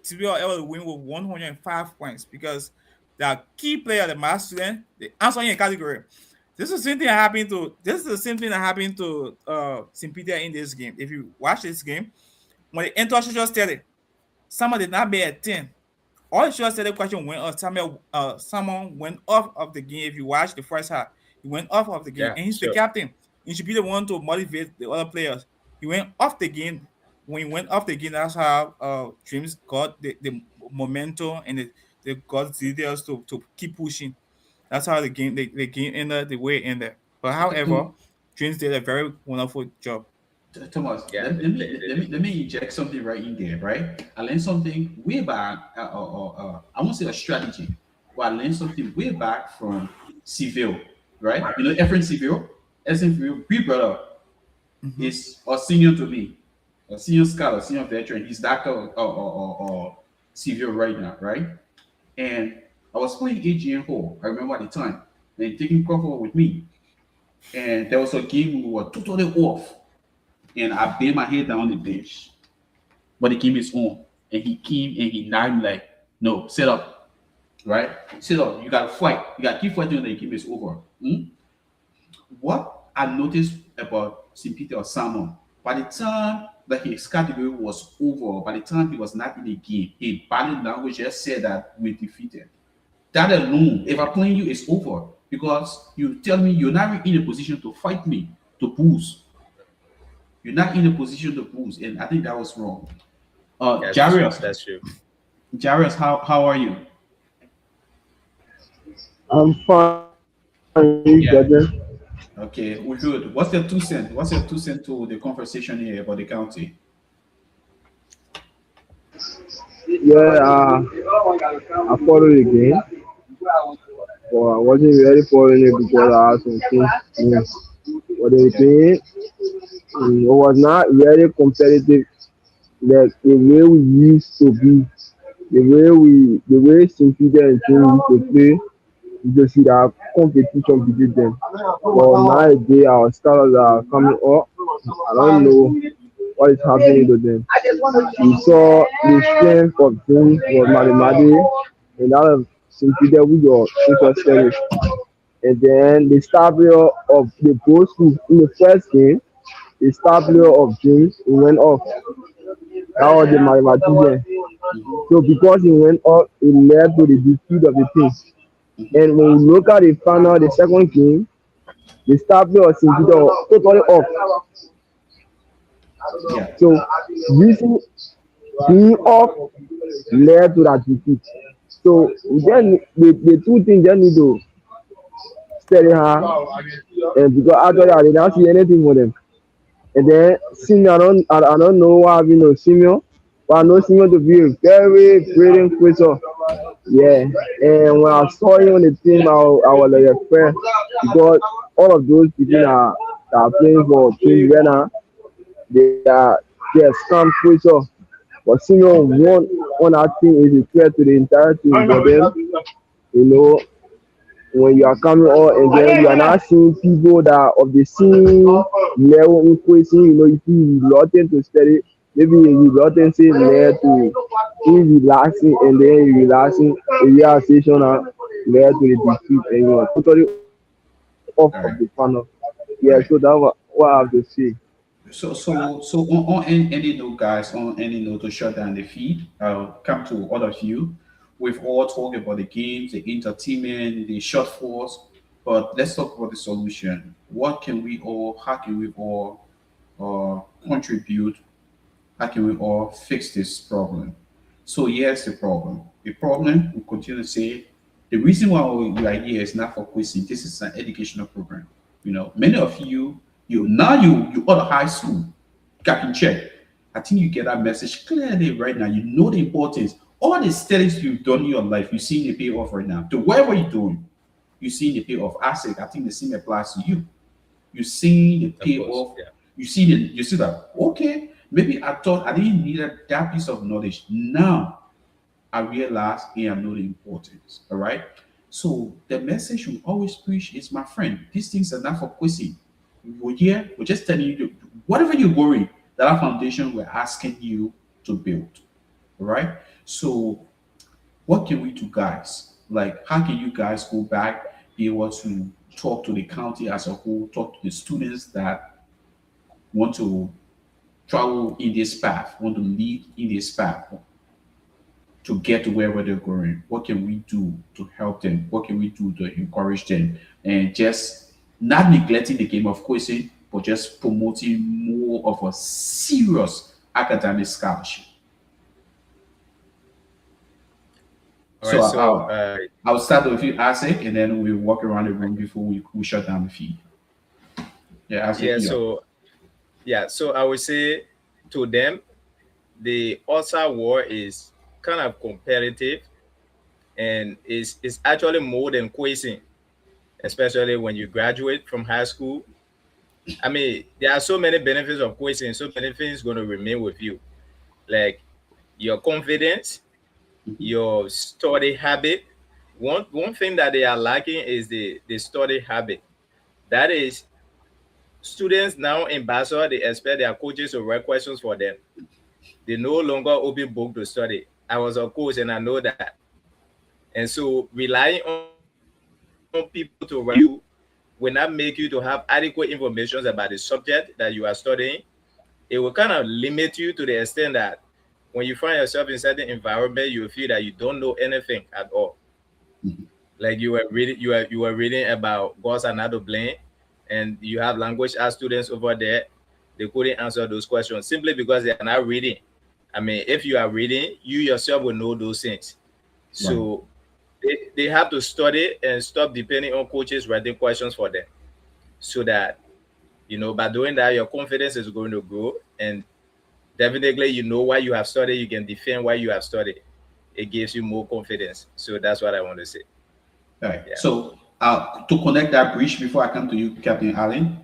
to be able to win with 105 points because the key player, the math student, they answer in a category. This is the same thing that happened to St. Peter in this game. If you watch this game, when they enter social study, someone did not be a 10. All the social study question went off. Someone went off of the game. If you watch the first half, he went off of the game, and he's the captain. He should be the one to motivate the other players. He went off the game. When he went off the game, that's how Dreams got the momentum and they got the details to keep pushing. That's how the game ended the way it ended. But however, Dreams did a very wonderful job. Thomas, let me inject something right in there, right? I learned something way back, I won't say a strategy, but I learned something way back from Civil, right? You know, Efren Civil, big brother, is a senior to me, a senior scholar, senior veteran. He's that Civil right now, right? And I was playing AGN Hall, I remember at the time, and taking cover with me. And there was a game we were totally off. And I bent my head down on the bench. But the game is on. And he came and he knocked me like, no, sit up. Right? Sit up. You gotta fight. You gotta keep fighting until the game is over. What I noticed about St. Peter or Salmon, by the time that his category was over, by the time he was not in the game, his body language just said that we're defeated. That alone, if I'm playing you, it's over. Because you tell me you're not in a position to fight me, to boost. You're not in a position to boost, and I think that was wrong. Jarius, that's true. Jarius, how are you? I'm fine. Okay, we're good. What's your 2 cents? What's your 2 cents to the conversation here about the county? Yeah, I followed the game, but I wasn't really following it because I had some things. But the game, it was not really competitive like the way we used to be, the way St. Peter and Dream used to play. You just see that competition between them. But nowadays our scholars are coming up. I don't know what is happening to them. We saw the strength of Dream was mathematics, and that of St. Peter with your social studies. and then the star player of the both schools in the first game, the star player of James he went off. That was the mathematician. So because he went off, it led to the defeat of the team. And when you look at the final, the second game, the star player was totally off. Yeah. So reason being off led to that defeat. So then the two things just need to steady her, and because actually I did not see anything for them. And then senior, I don't know why I've been no senior, but I know senior to be a very brilliant quitter. Yeah, and when I saw him on the team, I was like a friend because all of those people are playing for team right now. They are scam quitter. But senior one our team is a threat to the entire team. But then you know when you are coming on and then you are not seeing people that are of the same level in question, you feel reluctant to study. Maybe you reluctant say there to you relaxing and then you relaxing a realization led to the defeat and you are totally off All of right. the funnel. All Yeah, right. so that's what I have to say. So on any note, guys, on any note to shut down the feed, I'll come to all of you. We've all talked about the games, the entertainment, the shortfalls, but let's talk about the solution. How can we all contribute? How can we all fix this problem? So here's the problem. The problem, we continue to say, the reason why we are here is not for quizzing. This is an educational program. Many of you, you out of high school, Captain Check. I think you get that message clearly right now. You know the importance. All the studies you've done in your life, you see the payoff right now. To whatever you're doing, you see the payoff. I think the same applies to you. You see the Of course, payoff. yeah. You see that, okay, maybe I thought I didn't need that piece of knowledge. Now I realize I know the importance. All right. So the message we always preach is, my friend, these things are not for quizzing. We're just telling you whatever you're worrying, that our foundation we're asking you to build. All right. So what can we do, guys? Like, how can you guys go back, be able to talk to the county as a whole, talk to the students that want to travel in this path, want to lead in this path to get to wherever they're going? What can we do to help them? What can we do to encourage them? And just not neglecting the game of quizzing, but just promoting more of a serious academic scholarship. All So right. So I'll start with you, Isaac, and then we'll walk around the room before we shut down the feed. Yeah, Isaac, yeah. yeah. So I would say to them, the OSA war is kind of competitive and is actually more than quizzing, especially when you graduate from high school. I mean, there are so many benefits of quizzing, so many things going to remain with you, like your confidence, your study habit. One thing that they are lacking is the study habit. That is, students now in Bassa, they expect their coaches to write questions for them. They no longer open book to study. I was a coach and I know that. And so relying on people to write you will not make you to have adequate information about the subject that you are studying. It will kind of limit you to the extent that when you find yourself in certain environment, you will feel that you don't know anything at all. Like you were reading about God's another blame, and you have language arts students over there. They couldn't answer those questions simply because they are not reading. I mean, if you are reading, you yourself will know those things. Right. So they have to study and stop depending on coaches writing questions for them, so that by doing that your confidence is going to grow, and definitely why you have studied, you can defend why you have studied. It gives you more confidence. So that's what I want to say. All right. Yeah. So to connect that bridge before I come to you, Captain Allen,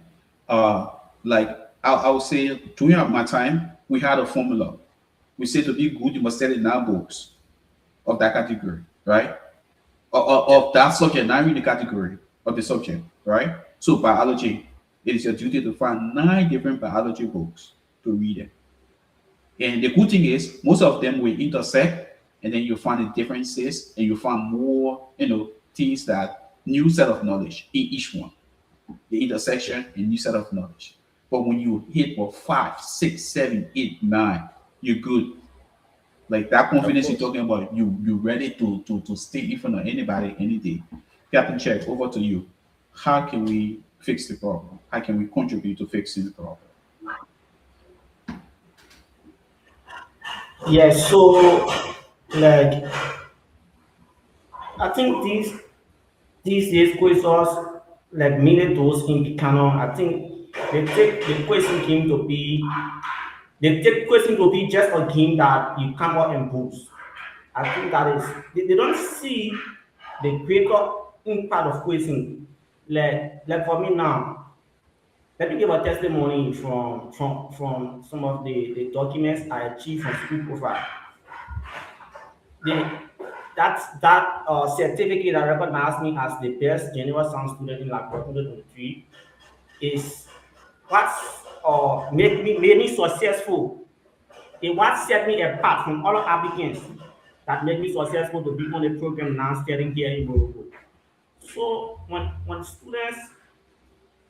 uh, like I would say during my time, we had a formula. We say to be good, you must study 9 books of that category, right? Of that subject, not read the category of the subject, right? So biology, it is your duty to find 9 different biology books to read them. And the good thing is, most of them will intersect, and then you find the differences, and you find more, things that new set of knowledge in each one. The intersection, a new set of knowledge. But when you hit for 5, 6, 7, 8, 9, you're good. Like that confidence you're talking about, you ready to stay in front of anybody any day. Captain Check, over to you. How can we fix the problem? How can we contribute to fixing the problem? Yes, so like I think these days questions like many those in canon, I think they take the question game to be they take question to be just a game that you come out and boost. I think that is they don't see the greater impact of question. Like for me now, let me give a testimony from some of the documents I achieved from school profile. The, that certificate that recognized me as the best general science student in like 2023 is what made me successful. It what set me apart from other applicants that made me successful to be on the program now studying here in Morocco. So when students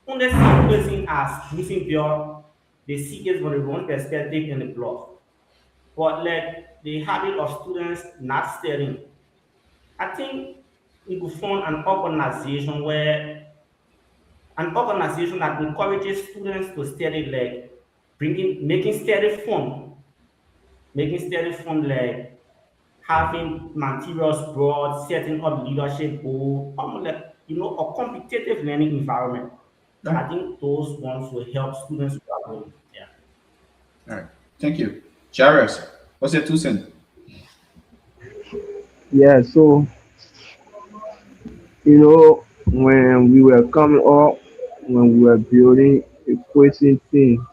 understand person as missing pure, they see it from the wrong perspective in the blog. But like the habit of students not studying, I think we could form an organization that encourages students to study, like making study fun, like having materials brought, setting up leadership goals, like a competitive learning environment. I think those ones will help students grow. Yeah. All right. Thank you. Jairus, what's your 2 cents? Yeah, so when we were coming up, when we were building a quizzing thing,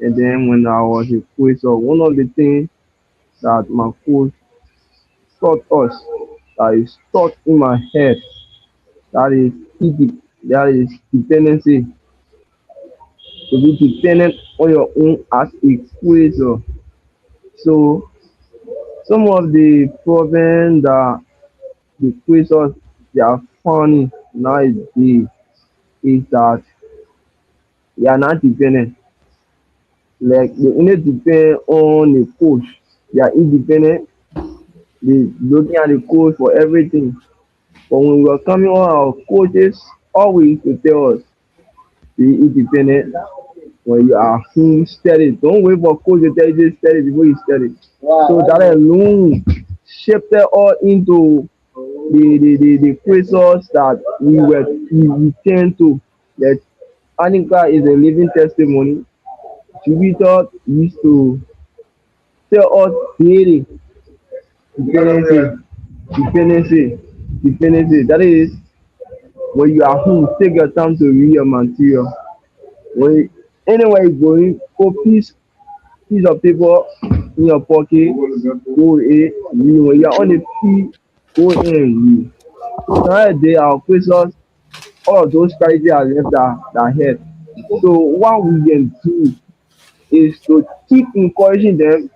and then when I was a quizzer, one of the things that my coach taught us that is stuck in my head, that is that is dependency. To be dependent on your own as a quizzer. So some of the problems that the quizzers they are finding nowadays is that they are not dependent. Like they only depend on the coach. They are independent. They looking at the coach for everything. But when we are coming on, our coaches always to tell us be independent. When you are home, study. Don't wait for coach to tell you to study before you study. So that alone shifted all into the process that we tend to. That Anika is a living testimony. Jupiter used to tell us daily dependency, dependency, dependency. That is when you are home, take your time to read your material. When anywhere you going, go piece of paper in your pocket, go in, read. When you are on the field, go in and read. Nowadays, our questions, all of those strategies are left that head. So what we can do is to keep encouraging them.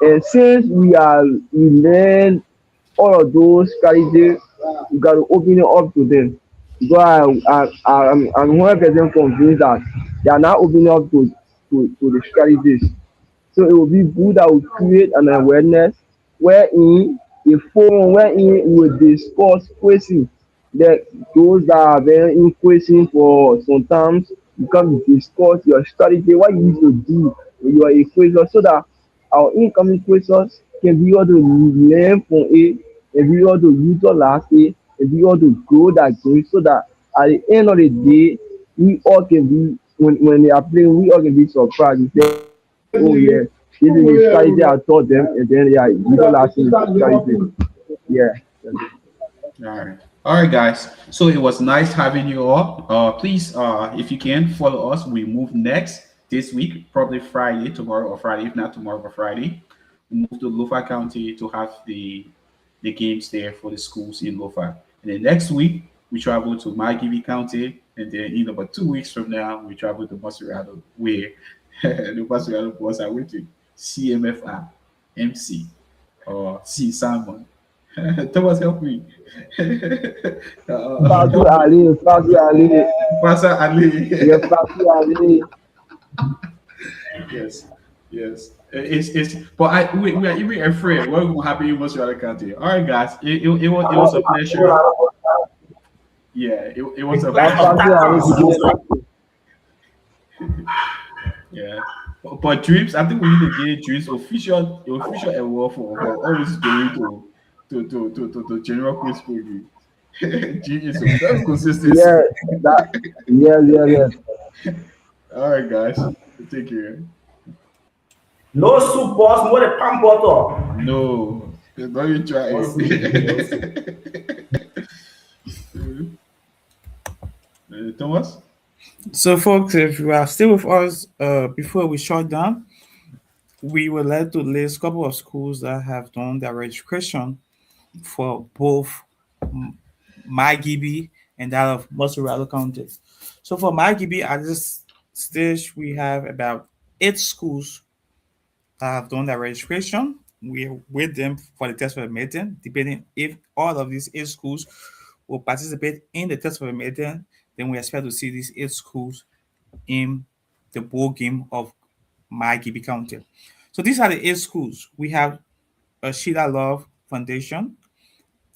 And since we learn all of those strategies, we got to open it up to them. Because I'm 100% convinced that they are not opening up to the strategies. So it will be good that we create an awareness wherein a forum wherein we will discuss questions that those that are very in question for sometimes you can discuss your strategy, what you need to do when you are a question so that our incoming questions can be able to learn from it and be able to utilize it and be able to grow that game so that at the end of the day we all can be when they are playing we all can be surprised. We say, oh yeah, this is the strategy I taught them, and then they are utilizing the strategy. Yeah. All right, guys. So it was nice having you all. Please, if you can follow us, we move next this week, probably Friday, tomorrow or Friday, if not tomorrow or Friday. We move to Lofa County to have the games there for the schools in Lofa. And then next week we travel to Margibi County, and then in about 2 weeks from now we travel to Maserado, where the Maserado boys are waiting. CMFR, MC, or C Simon. Thomas, help me. Fatu Help me. Ali, Fatu Ali, Bassa Ali. yeah, Fatu Ali. Yes, yes. But we are even afraid what will happen in most other country. All right, guys. It was a pleasure. Yeah, it was a That pleasure. Fatu Ali today. Yeah. But Dreams, I think we need to give Dreams official award for always going to general quiz program. Dreams is very consistent. Yeah, that, yes, yes, yes. All right, guys. Take care. No soup, boss, more the palm butter. No, don't you try it. Thomas? So, folks, if you are still with us, before we shut down, we would like to list a couple of schools that have done their registration for both MyGB and that of Mozzarella County. So, for MyGB, at this stage, we have about 8 schools that have done their registration. We're with them for the test for the meeting. Depending if all of these 8 schools will participate in the test for the meeting, then we expect to see these 8 schools in the bowl game of MyGB County. So these are the 8 schools. We have a Sheila Love Foundation,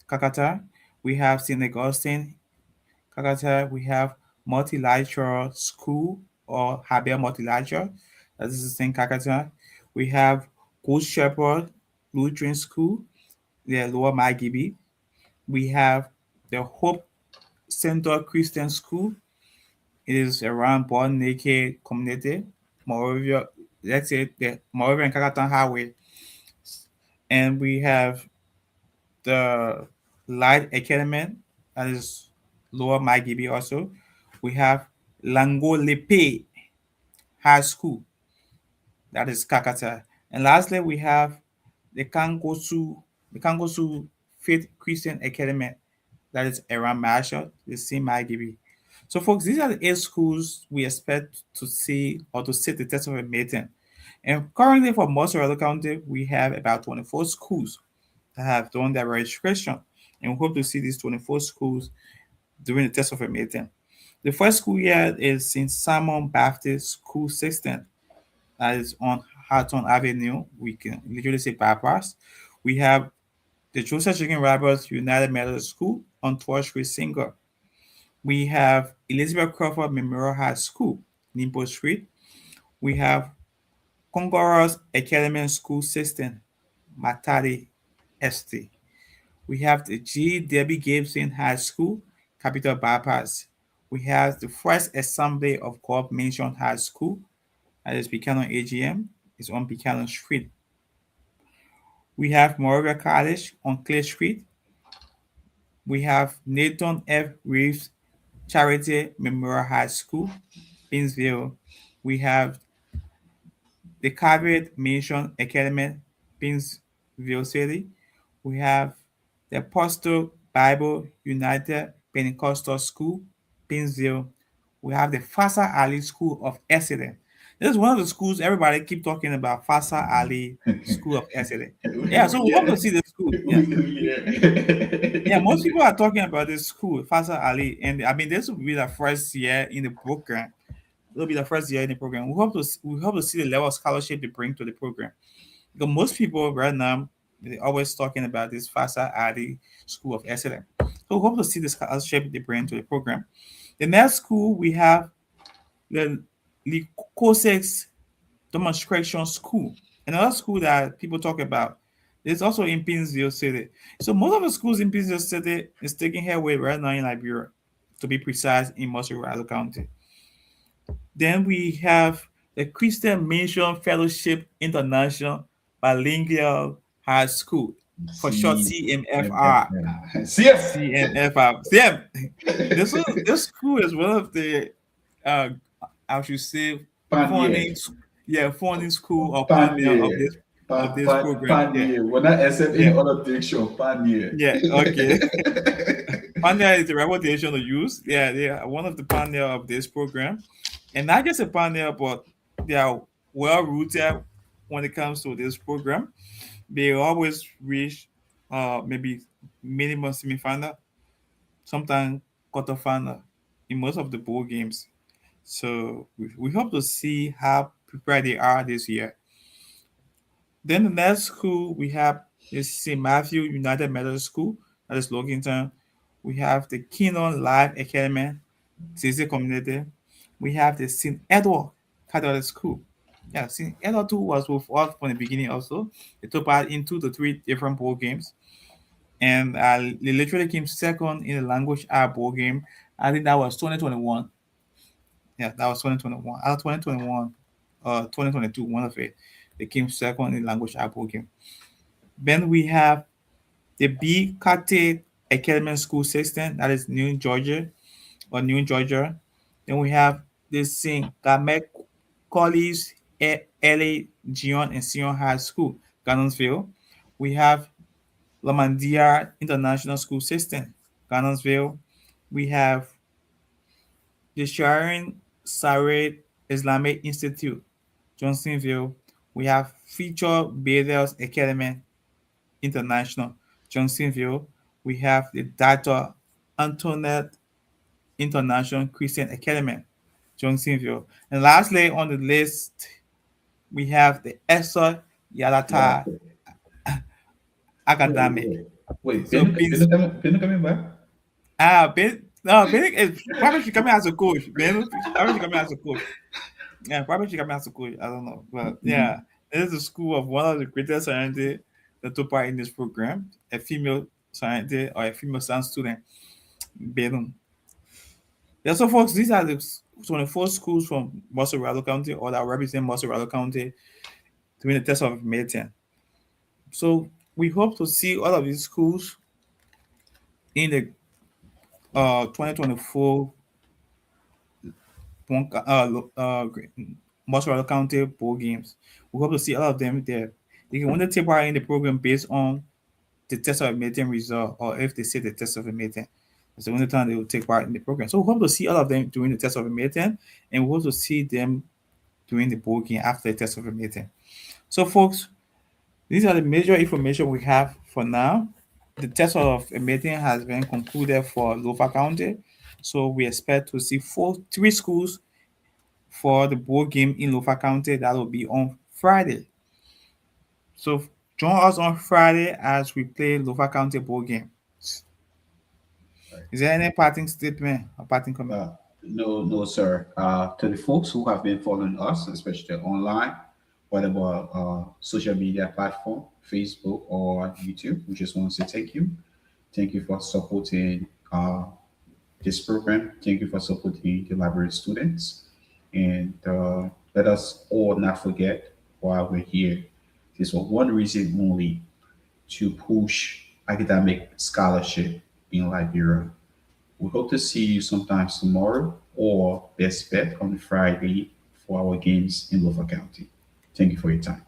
Kakata. We have St. Augustine, Kakata. We have Multilateral School or Haber Multilateral. That is the same Kakata. We have Good Shepherd Lutheran School, the Lower MyGB. We have the Hope Center Christian School. It is around Born Naked Community, Moravia, let's say the Moravia and Kakatan Highway. And we have the Light Academy, that is Lower MyGB also. We have Lango Lepe High School, that is Kakata. And lastly, we have the Kangosu Faith Christian Academy, that is around Marshall, the same MyGB. So, folks, these are the 8 schools we expect to see or to sit the test of a meeting. And currently, for Mozzarella County, we have about 24 schools that have done their registration. And we hope to see these 24 schools during the test of a meeting. The first school year is St. Simon Baptist School System, that is on Hatton Avenue. We can literally say bypass. We have the Joseph Chicken Roberts United Methodist School on 12th Street Single. We have Elizabeth Crawford Memorial High School, Nimpo Street. We have Congoros Academy School System, Matadi ST. We have the G. Debbie Gibson High School, Capital Bypass. We have the First Assembly of God Mission High School, that is Buchanan AGM, it's on Buchanan Street. We have Moravia College on Clay Street. We have Nathan F. Reeves Charity Memorial High School, Pinsville. We have the Carvet Mission Academy, Pinsville City. We have the Apostle Bible United Pentecostal School, Pinsville. We have the Fasa Ali School of Excellence. This is one of the schools everybody keep talking about, Fasa Ali School of Excellence. Yeah, so we hope to see the school. Yeah. Yeah, most people are talking about this school, Fasa Ali, and I mean this will be the first year in the program. It'll be the first year in the program. We hope to see the level of scholarship they bring to the program. Because most people right now they're always talking about this Fasa Ali School of Excellence. So we hope to see the scholarship they bring to the program. The next school we have the Lycosex Demonstration School, another school that people talk about. It's also in Pinsville City. So most of the schools in Pinsville City is taking headway right now in Liberia, to be precise, in Mozzarella County. Then we have the Christian Mission Fellowship International Bilingual High School, for short CMFR. CMFR. CM. This school is one of the, I should say, funding school or pioneer of this program. Yeah. We're not accept any other picture. Pioneer. Yeah. Okay. Pioneer is the reputation to use. Yeah, they are one of the pioneer of this program, and not just a pioneer, but they are well rooted when it comes to this program. They always reach maybe minimum semifinal, sometimes quarterfinal in most of the bowl games. So we hope to see how prepared they are this year. Then the next school we have is St. Matthew United Methodist School, that is Loganton. We have the Kenon Live Academy, CC Community. We have the St. Edward Catholic School. Yeah, St. Edward too was with us from the beginning also. They took part in 2 to 3 different bowl games. And they literally came second in the language art bowl game. I think that was 2021. Yeah, that was 2021. Out of 2021, 2022, one of it. They came second in language art bowl game. Then we have the B Cate Academy School System, that is New Georgia or New Georgia. Then we have the St. Gamet College, LA, Gion, and Sion High School, Cannonsville. We have Lamandia International School System, Cannonsville. We have the Sharon Sarid Islamic Institute, Johnsonville. We have Future Bedels Academy International, Johnsonville. We have the Dr. Antoinette International Christian Academy, Johnsonville. And lastly on the list, we have the Esa Yeah. Yalata Academic. Wait, So Benu coming back? Ben, no, Ben is probably should come in as a coach. Ben probably should come in as a coach. Yeah, probably should come in as a coach. I don't know, but yeah, this is a school of one of the greatest scientists that took part in this program, a female scientist or a female science student. Ben. Yeah, so folks, these are the 24 schools from Mossarado County or that represent Mossarado County during the test of May 10. So we hope to see all of these schools in the 2024 Mossarado County bowl games. We hope to see all of them there. They can only take part in the program based on the test of May 10 result, or if they say the test of May 10. It's the only time they will take part in the program. So we hope to see all of them during the test of May 10, and we hope to see them during the bowl game after the test of May 10. So, folks, these are the major information we have for now. The test of May 10 has been concluded for Lofa County. So we expect to see 3 schools for the bowl game in Lofa County. That will be on Friday. So join us on Friday as we play Lofa County bowl game. Is there any parting statement or parting comment? No, sir. To the folks who have been following us, especially online, whatever social media platform, Facebook or YouTube, we just want to say thank you. Thank you for supporting this program. Thank you for supporting the library students. And let us all not forget while we're here, this was one reason only, to push academic scholarship in Liberia. We hope to see you sometimes tomorrow or best bet on Friday for our games in Lofa County. Thank you for your time.